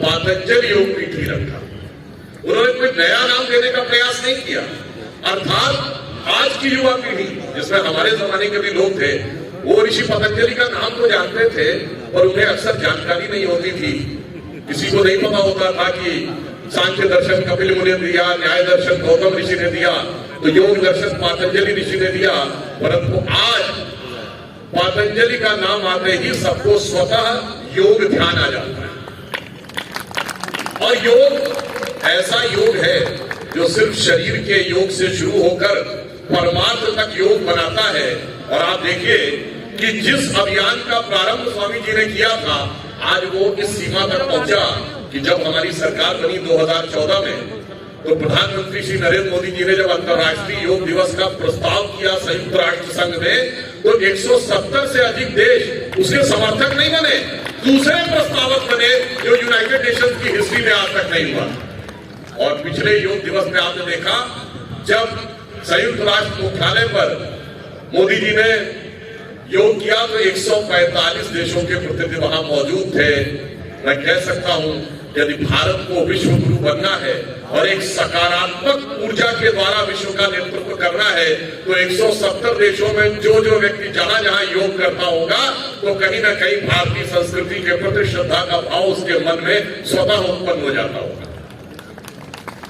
पातंजलि योग पीठ ही रखा। उन्होंने कोई नया नाम देने का प्रयास नहीं किया। अर्थात आज की युवा पीढ़ी, जिसमें हमारे जमाने के भी लोग थे, वो ऋषि पतंजलि का नाम तो जानते थे पर उन्हें अक्सर जानकारी नहीं होती थी। किसी को नहीं पता होता था कि सांख्य दर्शन कपिल मुनि ने दिया, न्याय दर्शन गौतम ऋषि ने दिया, तो योग दर्शन पातंजलि ऋषि ने दिया। परंतु आज पातंजलि का नाम आते ही सबको स्वतः योग ध्यान आ जाता है। और योग ऐसा योग है जो सिर्फ शरीर के योग से शुरू होकर परमार्थ तक योग बनाता है। और आप देखिए कि जिस अभियान का प्रारंभ स्वामी जी ने किया था, आज वो इस सीमा तक पहुंचा कि जब हमारी सरकार बनी 2014 में, तो प्रधानमंत्री श्री नरेंद्र मोदी जी ने जब अंतर्राष्ट्रीय योग दिवस का प्रस्ताव किया संयुक्त राष्ट्र संघ में, तो 170 से अधिक देश उसके समर्थक नहीं बने, दूसरे प्रस्तावक बने, जो यूनाइटेड नेशंस की हिस्ट्री में आज तक नहीं हुआ। और पिछले योग दिवस में आपने देखा जब संयुक्त राष्ट्र मुख्यालय पर मोदी जी ने योग किया तो 145 देशों के प्रतिनिधि वहां मौजूद थे। मैं कह सकता हूं यदि भारत को विश्व गुरु बनना है और एक सकारात्मक ऊर्जा के द्वारा विश्व का नेतृत्व करना है, तो 170 देशों में जो जो व्यक्ति जहां जहां योग करता होगा, तो कहीं ना कहीं भारतीय संस्कृति के प्रति श्रद्धा का भाव उसके मन में स्वतः उत्पन्न हो जाता होगा।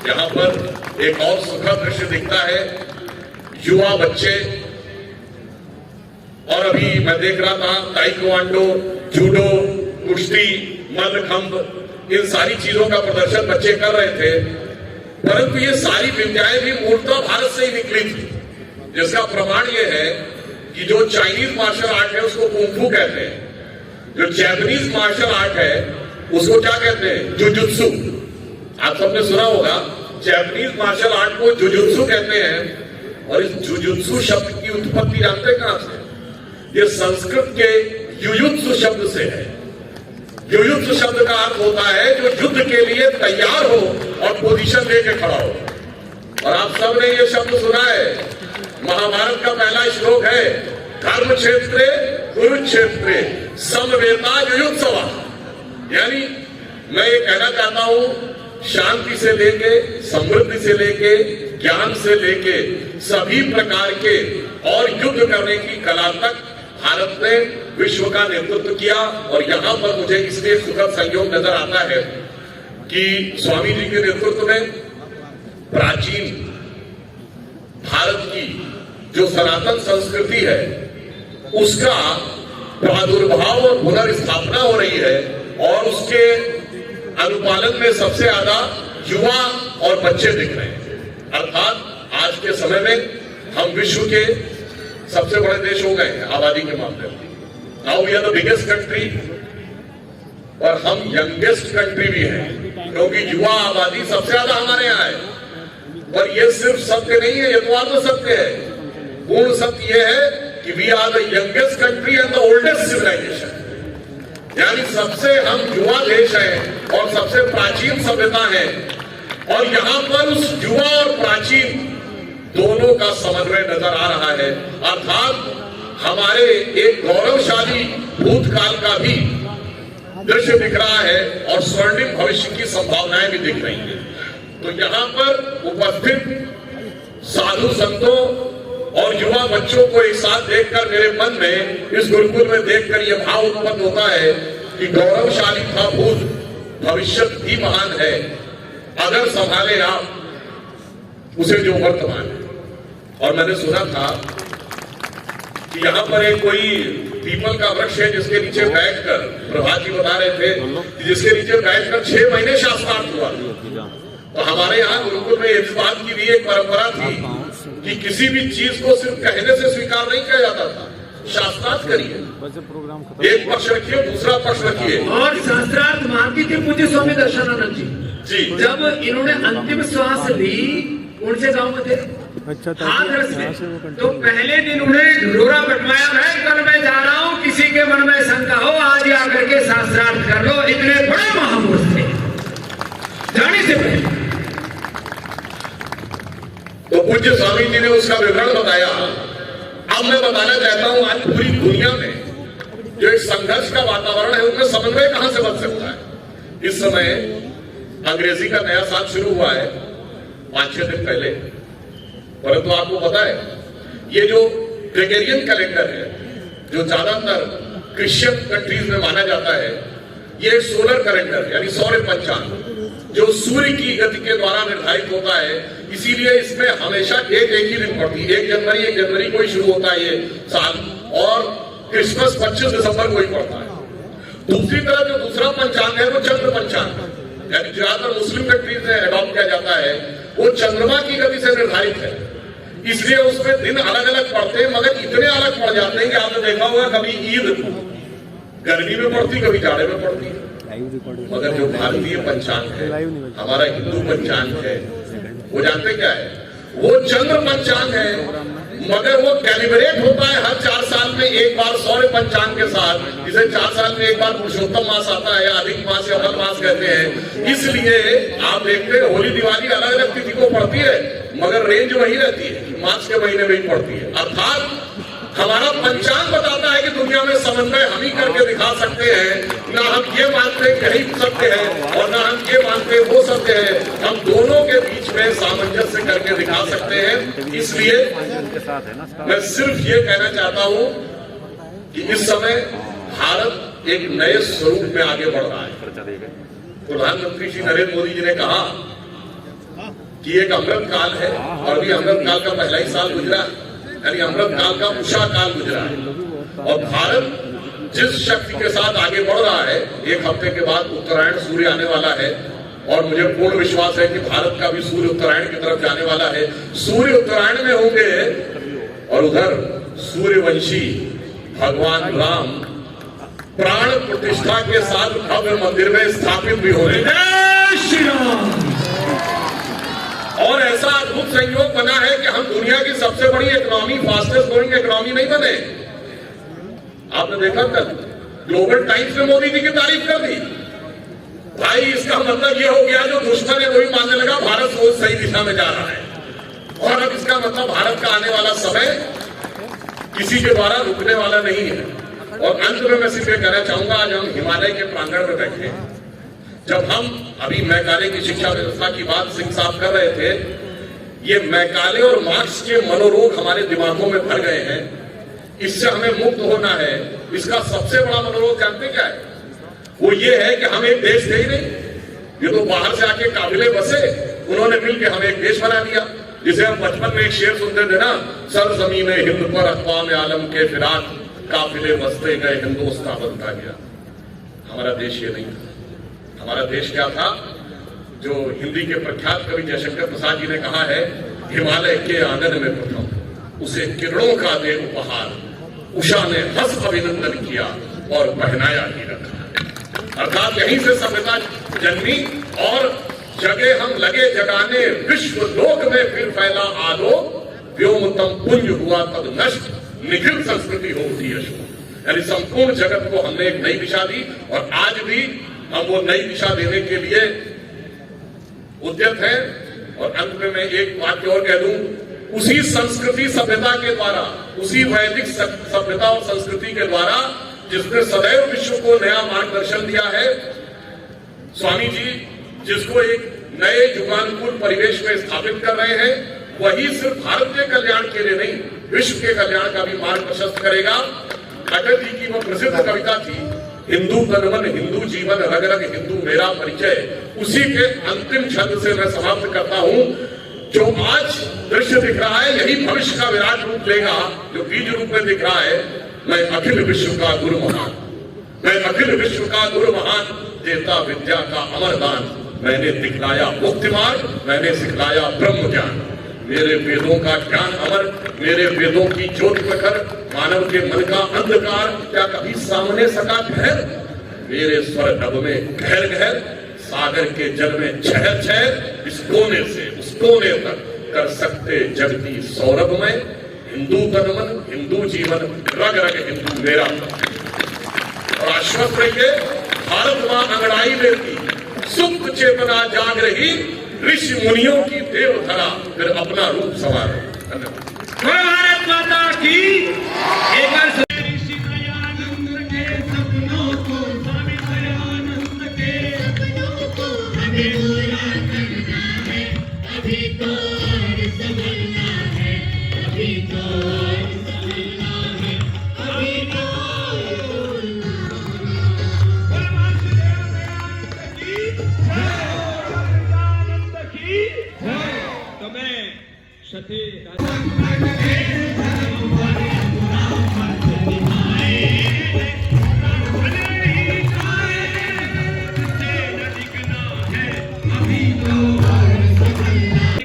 यहां पर एक और सुखद दृश्य दिखता है, युवा बच्चे, और अभी मैं देख रहा था ताइक्वांडो, जूडो, कुश्ती, मल्लखंब, इन सारी चीजों का प्रदर्शन बच्चे कर रहे थे, परंतु ये सारी विद्याएं भी मूलतः भारत से ही निकली थी, जिसका प्रमाण ये है कि जो चाइनीज मार्शल आर्ट है उसको कुंफू कहते हैं, जो जैपनीज मार्शल आर्ट है उसको क्या कहते हैं, जुजुत्सु। आप सबने सुना होगा जैपनीज मार्शल आर्ट को जुजुत्सु कहते हैं। और इस जुजुत्सु शब्द की उत्पत्ति जानते हैं कहां से? ये संस्कृत के युयुत्सु शब्द से है। युयुत्सु शब्द का अर्थ होता है जो युद्ध के लिए तैयार हो और पोजीशन लेके खड़ा हो। और आप सब ने ये शब्द सुना है, महाभारत का पहला श्लोक है, धर्म क्षेत्रे कुरुक्षेत्रे समवेता युयुत्सवा। यानी मैं ये कहना चाहता हूं, शांति से लेके, समृद्धि से लेके, ज्ञान से लेके, सभी प्रकार के और युद्ध करने की कला तक भारत ने विश्व का नेतृत्व किया। और यहां पर मुझे इसलिए सुखद संयोग नजर आता है कि स्वामी जी के नेतृत्व में प्राचीन भारत की जो सनातन संस्कृति है उसका प्रादुर्भाव और पुनर्स्थापना हो रही है, और उसके अनुपालन में सबसे ज्यादा युवा और बच्चे दिख रहे हैं। अर्थात आज के समय में हम विश्व के सबसे बड़े देश हो गए हैं आबादी के मामले में। Now we are the biggest country, और हम यंगेस्ट कंट्री भी हैं, क्योंकि युवा आबादी सबसे ज्यादा हमारे यहाँ है। पर यह सिर्फ सत्य नहीं है, यह तो आत्म सत्य है। पूर्ण सत्य यह है कि we are the youngest country and the oldest civilization. यानी सबसे हम युवा देश हैं और सबसे प्राचीन सभ्यता है, और यहां पर उस युवा और प्राचीन दोनों का समन्वय नजर आ रहा है। अर्थात हमारे एक गौरवशाली भूतकाल का भी दृश्य दिख रहा है और स्वर्णिम भविष्य की संभावनाएं भी दिख रही हैं। तो यहां पर उपस्थित साधु संतों और युवा बच्चों को एक साथ देखकर मेरे मन में, इस गुरुकुल में देखकर यह भाव उत्पन्न होता है कि गौरवशाली था भूत, भविष्य भी महान है, अगर संभाले आप उसे जो वर्तमान है। और मैंने सुना था कि यहां पर एक कोई पीपल का वृक्ष है जिसके नीचे बैठकर, प्रभात जी बता रहे थे कि जिसके नीचे बैठकर 6 महीने शास्त्रार्थ हुआ। तो हमारे यहाँ गुरुकुल में इस बात की भी एक परंपरा थी कि किसी भी चीज को सिर्फ कहने से स्वीकार नहीं किया जाता था, शास्त्रार्थ करिए, एक पक्ष रखिए, दूसरा पक्ष रखिए। और शास्त्रार्थ मानती थी पूज्य स्वामी दर्शनानंद जी। जब इन्होंने अंतिम श्वास ली, उनसे गांव में थे हाथरस में, तो पहले दिन उन्हें डोरा बटवाया, मैं कल मैं जा रहा हूं, किसी के मन में शंका हो आज ही आकर के शास्त्रार्थ कर लो। इतने बड़े महापुरुष थे जाने से पहले। तो पूज्य स्वामी जी ने उसका विवरण बताया। अब मैं बताना चाहता हूं, आज पूरी दुनिया में जो एक संघर्ष का वातावरण है उनमें समन्वय कहां से बन सकता है। इस समय अंग्रेजी का नया साल शुरू हुआ है 5-6 दिन पहले, परंतु आपको पता है ये जो ग्रेगोरियन कैलेंडर है जो ज्यादातर क्रिश्चियन कंट्रीज में माना जाता है, ये एक सोलर कैलेंडर यानी सौर पंचांग जो सूर्य की गति के द्वारा निर्धारित होता है। इसीलिए इसमें हमेशा एक ही दिन पड़ती है, 1 जनवरी को ही शुरू होता है ये साल, और क्रिसमस 25 दिसंबर को ही पड़ता है। दूसरी तरफ जो दूसरा पंचांग है वो चंद्र पंचांग, यानी ज्यादातर मुस्लिम कंट्रीज में अडॉप्ट किया जाता है, वो चंद्रमा की गति से निर्धारित है। इसलिए उसमें दिन अलग अलग पड़ते हैं, मगर इतने अलग पड़ जाते हैं कि आपने देखा होगा कभी ईद गर्मी में पड़ती, कभी जाड़े में पड़ती। मगर जो भारतीय पंचांग है, हमारा हिंदू पंचांग है, वो जानते क्या है? वो चंद्र पंचांग है, मगर वो कैलिब्रेट होता है हर 4 साल में एक बार सौर्य पंचांग के साथ, जिसे 4 साल में एक बार पुरुषोत्तम मास आता है, अधिक मास या फल मास कहते हैं। इसलिए आप देखते हैं होली दिवाली अलग अलग तिथि को पड़ती है, मगर रेंज वही रहती है, मार्च के महीने में ही पड़ती है। अर्थात हमारा पंचांग बताता है कि दुनिया में समन्वय हम ही करके दिखा सकते हैं। ना हम ये मानते हैं कि यही सत्य है, और ना हम मानते हैं वो सत्य है, हम दोनों के बीच में सामंजस्य करके दिखा सकते हैं। इसलिए मैं सिर्फ ये कहना चाहता हूं कि इस समय भारत एक नए स्वरूप में आगे बढ़ रहा है। प्रधानमंत्री श्री नरेंद्र मोदी जी ने कहा कि एक अमृत काल है और अभी अमृत काल का पहला ही साल गुजरा है, यानी अमृत काल का उषा काल गुजरा है और भारत जिस शक्ति के साथ आगे बढ़ रहा है, एक हफ्ते के बाद उत्तरायण सूर्य आने वाला है और मुझे पूर्ण विश्वास है कि भारत का भी सूर्य उत्तरायण की तरफ जाने वाला है। सूर्य उत्तरायण में होंगे और उधर सूर्यवंशी भगवान राम प्राण प्रतिष्ठा के साथ भव्य मंदिर में स्थापित भी होंगे। जय श्री राम। और ऐसा अद्भुत संयोग बना है कि हम दुनिया की सबसे बड़ी इकोनॉमी, फास्टेस्ट ग्रोइंग इकोनॉमी नहीं बने। आपने देखा कल ग्लोबल टाइम्स में मोदी जी की तारीफ कर दी। भाई इसका मतलब यह हो गया जो दुश्मन है वही मानने लगा भारत रोज सही दिशा में जा रहा है और अब इसका मतलब भारत का आने वाला समय किसी के द्वारा रुकने वाला नहीं है। और अंत में मैं सिर्फ ये कहना चाहूंगा, आज हम हिमालय के प्रांगण में बैठे हैं। जब हम अभी मैकाले की शिक्षा व्यवस्था की बात सिंह साहब कर रहे थे, ये मैकाले और मार्क्स के मनोरोग हमारे दिमागों में भर गए हैं। इससे हमें मुक्त होना है। इसका सबसे बड़ा मनोरोग जानते क्या है? वो ये है कि हम एक देश थे ही नहीं, ये तो बाहर से आके काबिले बसे, उन्होंने मिलकर हमें एक देश बना दिया। जिसे हम बचपन में एक शेर सुनते थे ना, सर ज़मीन हिंद पर अक़वाम आलम के फिराक काफिले बसते गए हिंदुस्तान बनता गया। हमारा देश ये नहीं था। हमारा देश क्या था? जो हिंदी के प्रख्यात कवि जयशंकर प्रसाद जी ने कहा है, हिमालय के आंगन में प्रथम उसे किरणों का दे उपहार, उषा ने हंस अभिनंदन किया और पहनाया ही रखा। अर्थात यहीं से सभ्यता जन्मी और जगे हम लगे जगाने, विश्व लोक में फिर फैला आलोक, व्योमतम पुंज हुआ तब नष्ट, निखिल संस्कृति हो उठी अशोक। यानी संपूर्ण जगत को हमने एक नई दिशा दी और आज भी हम वो नई दिशा देने के लिए उद्यत हैं। और अंत में मैं एक वाक्य और कह दूं, उसी संस्कृति सभ्यता के द्वारा, उसी वैदिक सभ्यता और संस्कृति के द्वारा जिसने सदैव विश्व को नया मार्गदर्शन दिया है, स्वामी जी जिसको एक नए युगानुकूल परिवेश में स्थापित कर रहे हैं, वही सिर्फ भारत के कल्याण के लिए नहीं, विश्व के कल्याण का भी मार्ग प्रशस्त करेगा। अटल जी की वो प्रसिद्ध कविता थी, हिंदू तन मन हिंदू जीवन रग रग हिंदू मेरा परिचय, उसी के अंतिम छंद से मैं समाप्त करता हूं। जो आज दृश्य दिख रहा है यही भविष्य का विराट रूप लेगा, जो बीज रूप में दिख रहा है। मैं अखिल विश्व का गुरु महान, मैं अखिल विश्व का गुरु महान, देता विद्या का अमर दान, मैंने दिखलाया मुक्ति मार्ग, मैंने सिखलाया ब्रह्म ज्ञान। मेरे वेदों का ज्ञान अमर, मेरे वेदों की ज्योति प्रखर, मानव के मन का अंधकार क्या कभी सामने सका ठहर। मेरे स्वर नभ में गहर गहर, सागर के जल में छहर छहर, इस कोने से उस कोने तक कर सकते जगती सौरभ में। हिंदू तन मन हिंदू जीवन रग रग हिंदू मेरा। और आश्वस्त रहिए, भारत मां अंगड़ाई लेती, सुप्त चेतना जाग रही, ऋषि मुनियों की देव धरा फिर अपना रूप संवार। धन्यवाद। भारत माता की एक बार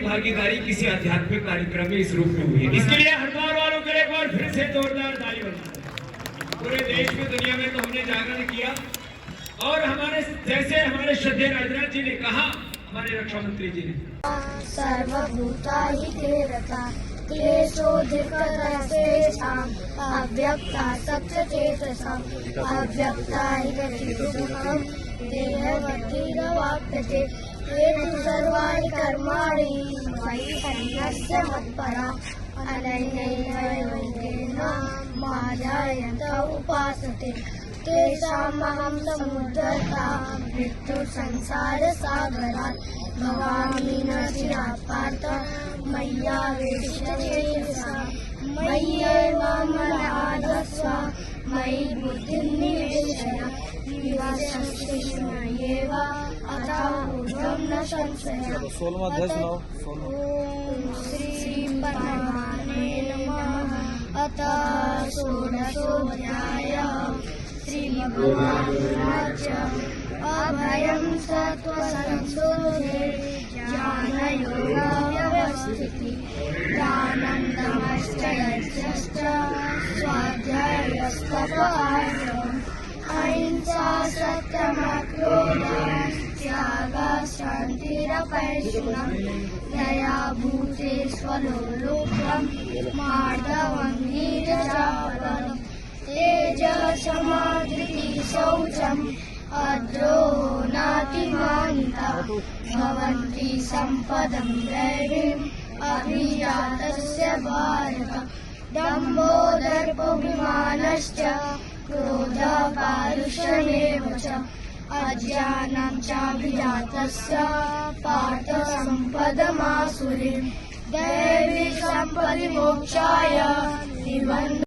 भागीदारी किसी आध्यात्मिक कार्यक्रम में इस रूप में हुई है। इसके लिए हरिद्वार वालों के लिए एक बार फिर से जोरदार ताली बजाएं। पूरे देश में दुनिया में तो हमने जागरण किया और हमारे जैसे हमारे श्रद्धेय राजनाथ जी ने कहा, हमारे रक्षा मंत्री जी ने, सर्वभूता हि देवता क्लेशोऽधिकतरस्तेषाम् अव्यक्ता सत्यचेतसाम् अव्यक्ता हि गतिर्दुःखम् देहवतीरवाप्यते ये तु सर्वाणि कर्माणि मयि सन्न्यस्य मत्परा अनन्येन योगेन मां ध्यायन्त उपासते तेषामहं समुद्धर्ता मृत्युसंसारसागरात् भवामि न चिरात् पार्थ मय्यावेशितचेतसा मय्येव मनाधस्व मयि बुद्धिं निवेशय निवासस्यसि मय्येव अतः ऊर्ध्वं न संशयः। ॐ श्री परमात्मने नमः। अथ षोडशोऽध्यायः। श्रीभगवानुवाच अभयं सत्त्वसंशोधे ज्ञानयोगव्यवस्थितिः दानन्दमश्च यज्ञश्च स्वाध्यायस्तपःर्जवम् अहिंसा सत्यमक्रोधः त्यागः शान्तिरपैशुनम् दया भूतेष्वलोलुप्तं मार्दवं नीरजापरम् तेजः समाधृतिः शौचम् अद्रोहो नातिमानिता भवन्ति सम्पदं दैवीम् अभिजातस्य भारत दम्भो दर्पोऽभिमानश्च क्रोधः पारुष्यमेव च अज्ञानं चाभिजातस्य पार्थ सम्पदमासुरीम् दैवी सम्पदि मोक्षाय निबन्ध